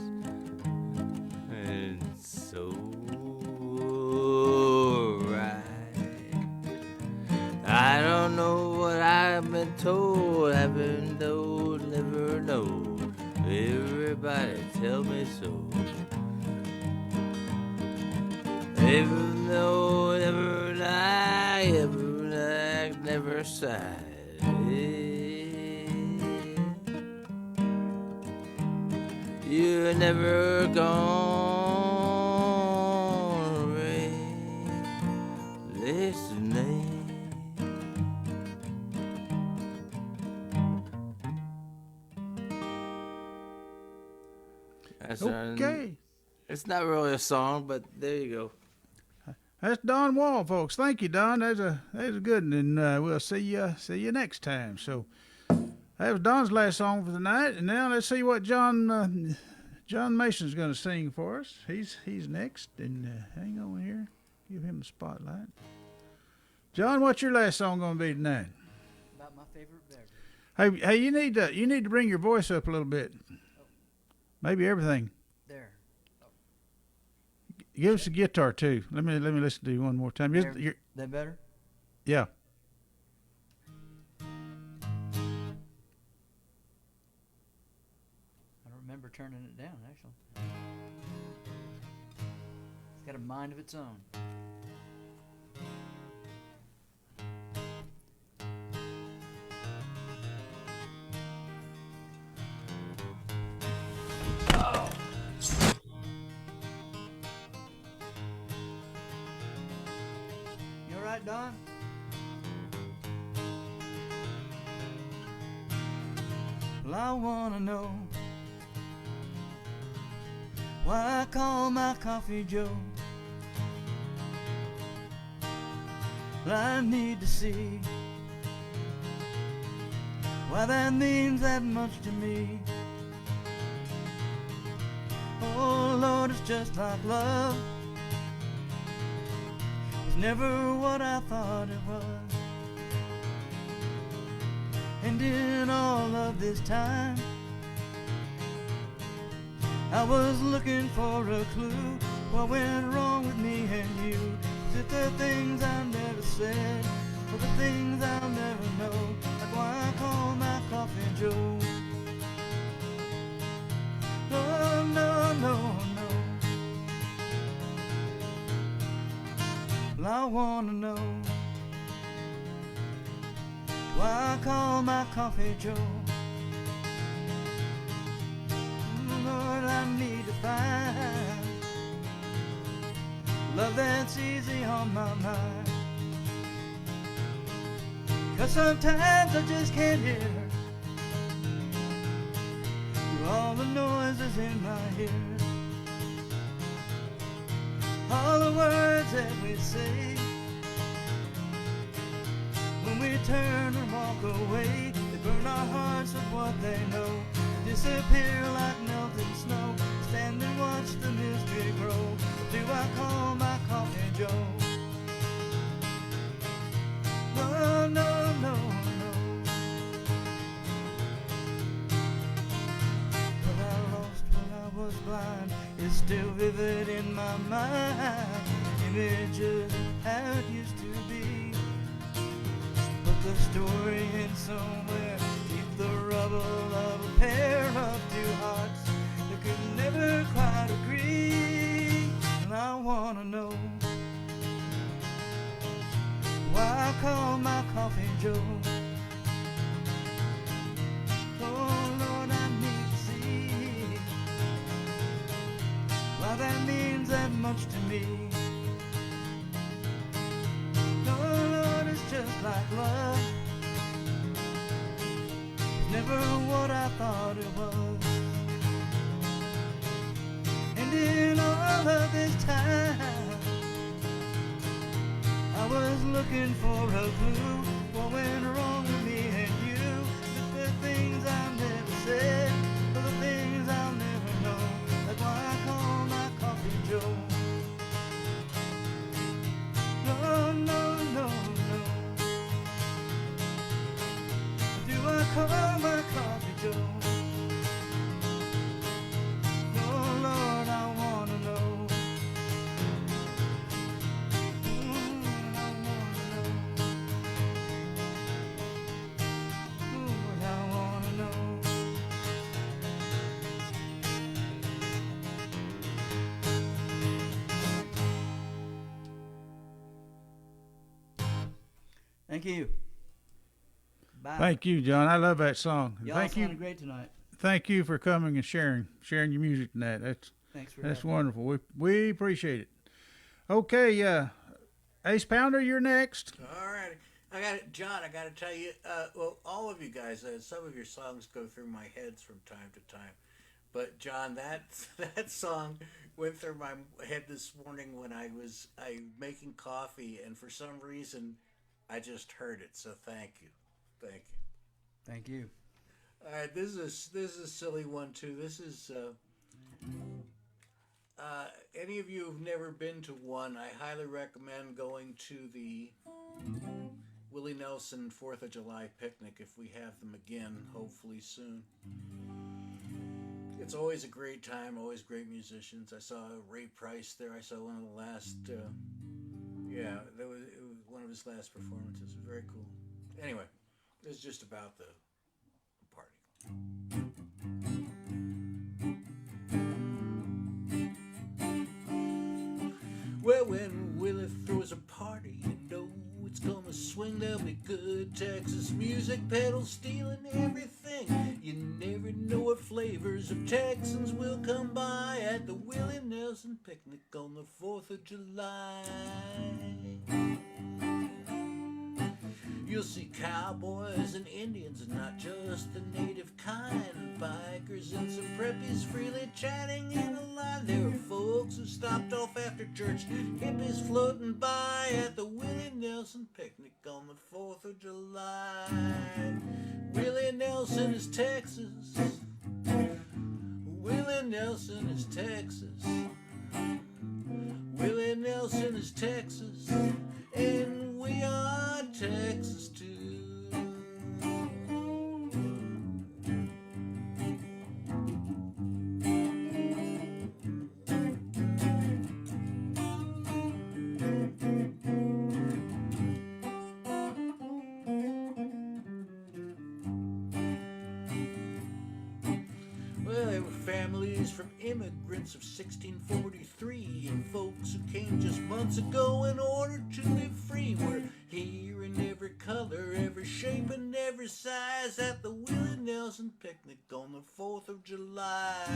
And so right. I don't know what I've been told. I've been told, never know. Everybody tell me so. Never know, never lie, never sigh. never gonna release the name. That's Okay. It's not really a song, but there you go. That's Don Wall, folks. Thank you, Don. That's a good one, and we'll see you next time. So that was Don's last song for the night, and now let's see what John Mason's going to sing for us. He's next, and hang on here, give him the spotlight. John, what's your last song going to be tonight? About my favorite beverage. Hey, you need to bring your voice up a little bit. Maybe everything. There. Give us a guitar too. Let me listen to you one more time. That better? Yeah. I don't remember turning it down, actually. It's got a mind of its own. You all right, Don? Well, I wanna know why I call my coffee Joe. Well, I need to see why that means that much to me. Oh Lord, it's just like love. It's never what I thought it was. And in all of this time, I was looking for a clue. What went wrong with me and you? Is it the things I never said, or the things I'll never know? Like why I call my coffee Joe. Oh, no, no, no. Well, I wanna know why I call my coffee Joe. Lord, I need to find love that's easy on my mind. 'Cause sometimes I just can't hear through all the noises in my ears. All the words that we say when we turn and walk away, they burn our hearts with what they know. Disappear like melted snow. Stand and watch the mystery grow. What do I call my coffee Joe? No, no, no, no. What I lost when I was blind is still vivid in my mind. Images of how it used to be. But the story ends somewhere deep the rubble of a pair of two hearts that could never quite agree. And I wanna know why I call my coffee Joe. Oh Lord, I need to see why that means that much to me. Oh Lord, it's just like love. It's never what I thought it was. And in all of this time, I was looking for a clue. What went wrong with me and you? The things I never said, or the things I'll never know. That's why I call my coffee Joe. No, no, no, no. Do I call my coffee Joe? Oh Lord, I wanna know. Thank you. Bye. Thank you, John. I love that song. Y'all Thank you. sounded great tonight. thank you for coming and sharing your music tonight. Thanks for That's having me. wonderful. We appreciate it. Okay, Ace Pounder, you're next. All right. John, I got to tell you, well, all of you guys, some of your songs go through my heads from time to time. But John, that song went through my head this morning when I making coffee, and for some reason, I just heard it. So thank you. Thank you. All right, this is a silly one too. This is any of you who've never been to one, I highly recommend going to the Willie Nelson 4th of July picnic if we have them again, hopefully soon. It's always a great time, always great musicians. I saw Ray Price there. I saw one of the last, it was one of his last performances. Very cool. Anyway, it's just about the party. Well, when Willie throws a party, you know it's gonna swing. There'll be good Texas music, pedal steel, and everything. You never know what flavors of Texans will come by at the Willie Nelson picnic on the 4th of July. You'll see cowboys and Indians, and not just the native kind. Bikers and some preppies freely chatting in a line. There are folks who stopped off after church, hippies floating by at the Willie Nelson picnic on the 4th of July. Willie Nelson is Texas. Willie Nelson is Texas. Willie Nelson is Texas. And we are Texas too. Well, they were families from immigrants of 1643 and folks who came just months ago in order to live free. We're here in every color, every shape, and every size at the Willie Nelson picnic on the 4th of July.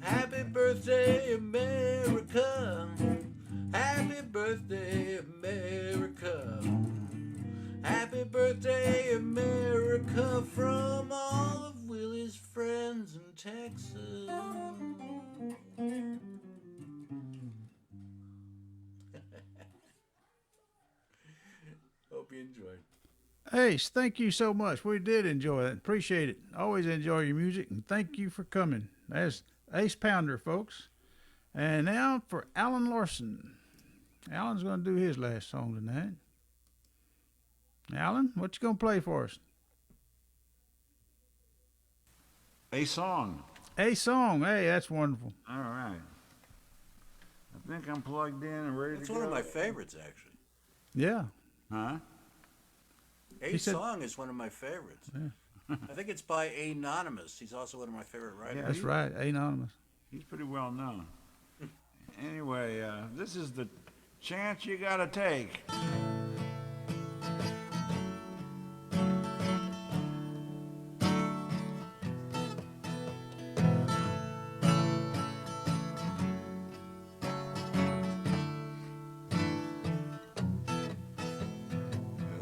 Happy birthday, America. Happy birthday, America. Happy birthday, America, from all of Willie's friends in Texas. Hope you enjoyed. Ace, thank you so much. We did enjoy it. Appreciate it. Always enjoy your music, and thank you for coming. That's Ace Pounder, folks. And now for Alan Larson. Alan's going to do his last song tonight. Alan, what you going to play for us? A song. A song. Hey, that's wonderful. All right. I think I'm plugged in and ready It's to go. one of my favorites, actually. Yeah. Huh? A said- Song is one of my favorites. I think it's by Anonymous. He's also one of my favorite writers. Yeah. That's right. Anonymous. He's pretty well known. Anyway, this is the chance you gotta take.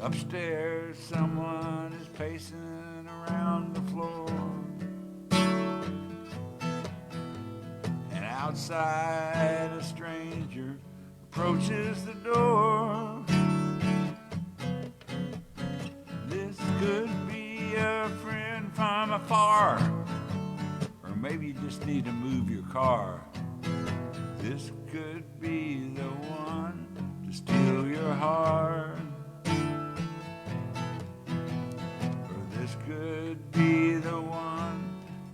Upstairs, someone is pacing around the floor. And outside, a stranger approaches the door. This could be a friend from afar, or maybe you just need to move your car. This could be the one to steal your heart. This could be the one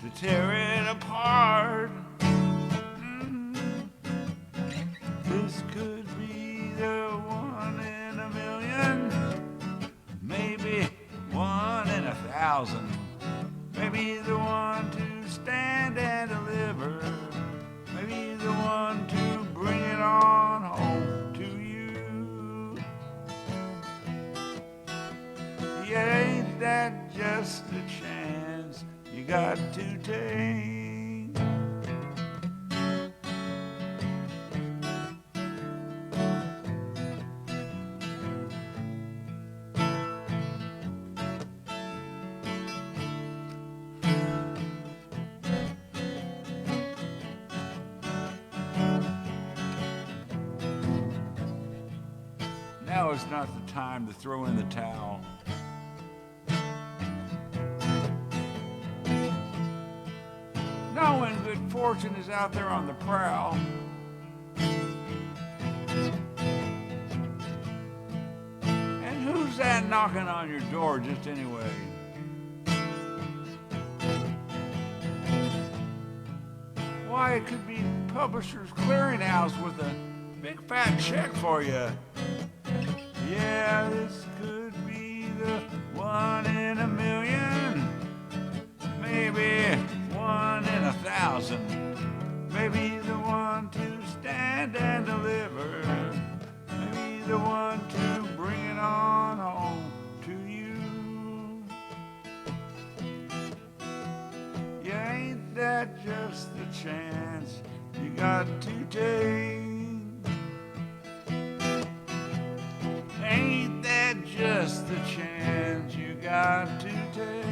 to tear it apart. This could be the one in a million, maybe one in 1,000, maybe the one to stand and deliver, maybe the one to bring it on home to you. Yeah, ain't that just a chance you got to take. Now is not the time to throw in the towel. Knowing good fortune is out there on the prowl. And who's that knocking on your door just anyway? Why, it could be Publishers Clearinghouse with a big fat check for you. Yeah, this could be the one in a million, maybe one in 1,000, maybe the one to stand and deliver, maybe the one to bring it on home to you. Yeah, ain't that just the chance you got to take? Ain't that just the chance you got to take?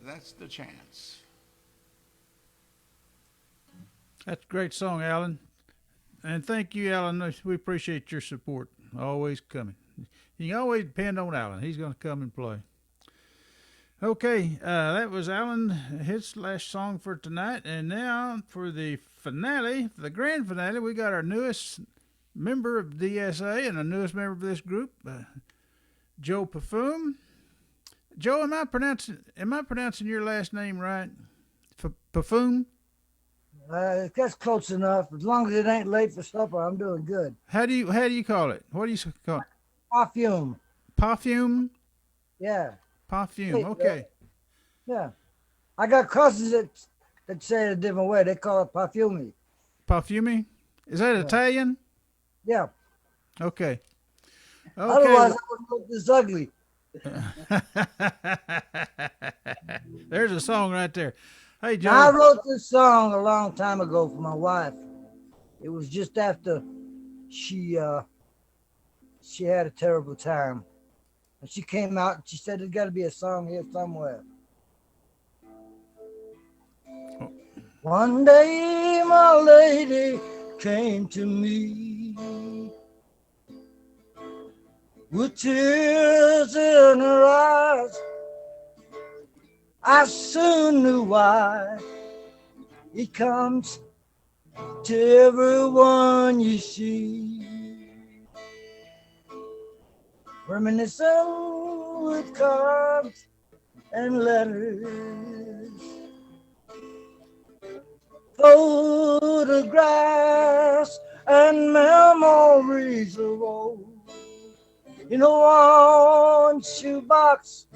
That's the chance. That's a great song, Alan. And thank you, Alan. We appreciate your support. Always coming. You can always depend on Alan. He's going to come and play. Okay, that was Alan, his last song for tonight. And now for the finale, for the grand finale, we got our newest member of DSA and the newest member of this group, Joe Pafume. Joe, am I pronouncing your last name right? Pafume? That's close enough. As long as it ain't late for supper, I'm doing good. How do you call it? What do you call it? Pafume. Pafume? Yeah. Pafume. Okay. Yeah. I got cousins that say it a different way. They call it Pafume. Pafume? Is that Italian? Yeah. Okay. Otherwise, I wouldn't look this ugly. There's a song right there. Hey, Joe. Now, I wrote this song a long time ago for my wife. It was just after she had a terrible time. And she came out and she said, there's got to be a song here somewhere. Oh. One day my lady came to me with tears in her eyes. I soon knew why. It comes to everyone you see. Reminiscing with cards and letters, photographs and memories of old. In a one shoebox,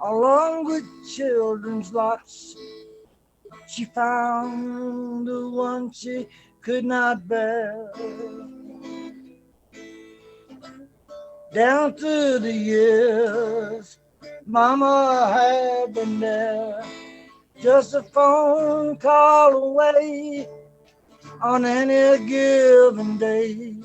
along with children's locks, she found the one she could not bear. Down through the years, Mama had been there, just a phone call away on any given day.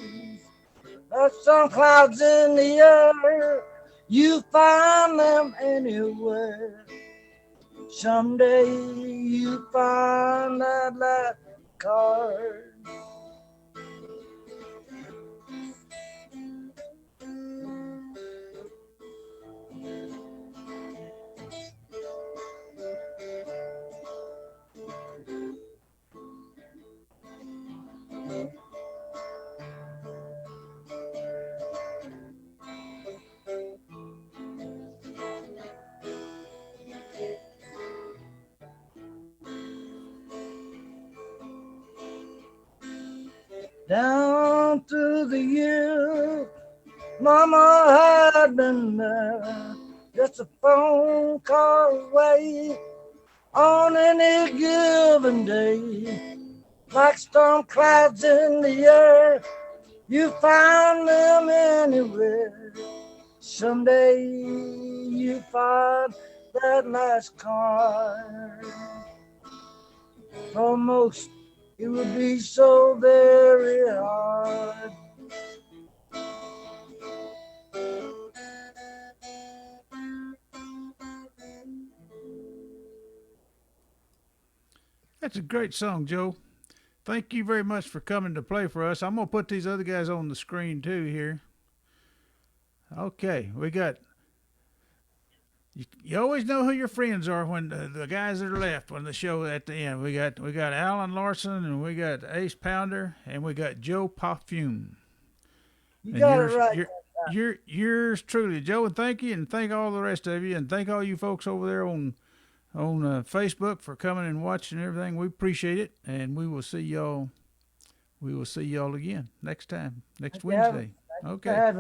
There's some clouds in the air, you find them anywhere. Someday you find that last card. Down through the years, Mama had been there, just a phone call away on any given day. like storm clouds in the air. You find them anywhere. Someday you find that last card. For most, it would be so very hard. That's a great song, Joe. Thank you very much for coming to play for us. I'm going to put these other guys on the screen too here. Okay, we got... You always know who your friends are when the guys that are left when the show at the end. We got Alan Larson, and we got Ace Pounder, and we got Joe Pafume. You got it right. Yours truly, Joe, and thank you, and thank all the rest of you, and thank all you folks over there on Facebook for coming and watching everything. We appreciate it, and we will see y'all. We will see y'all again next time, next Wednesday. Okay.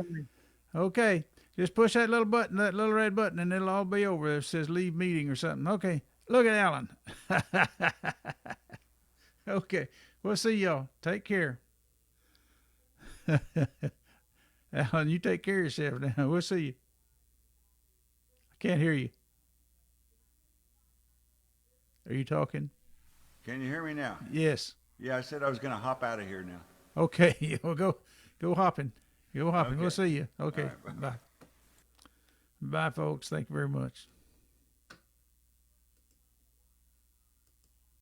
Okay. Just push that little button, that little red button, and it'll all be over. It says leave meeting or something. Okay. Look at Alan. Okay. We'll see y'all. Take care. Alan, you take care of yourself now. We'll see you. I can't hear you. Are you talking? Can you hear me now? Yes. Yeah, I said I was going to hop out of here now. Okay. Well, go hopping. Go hopping. Okay. We'll see you. Okay. All right, bye. Bye. Bye, folks. Thank you very much.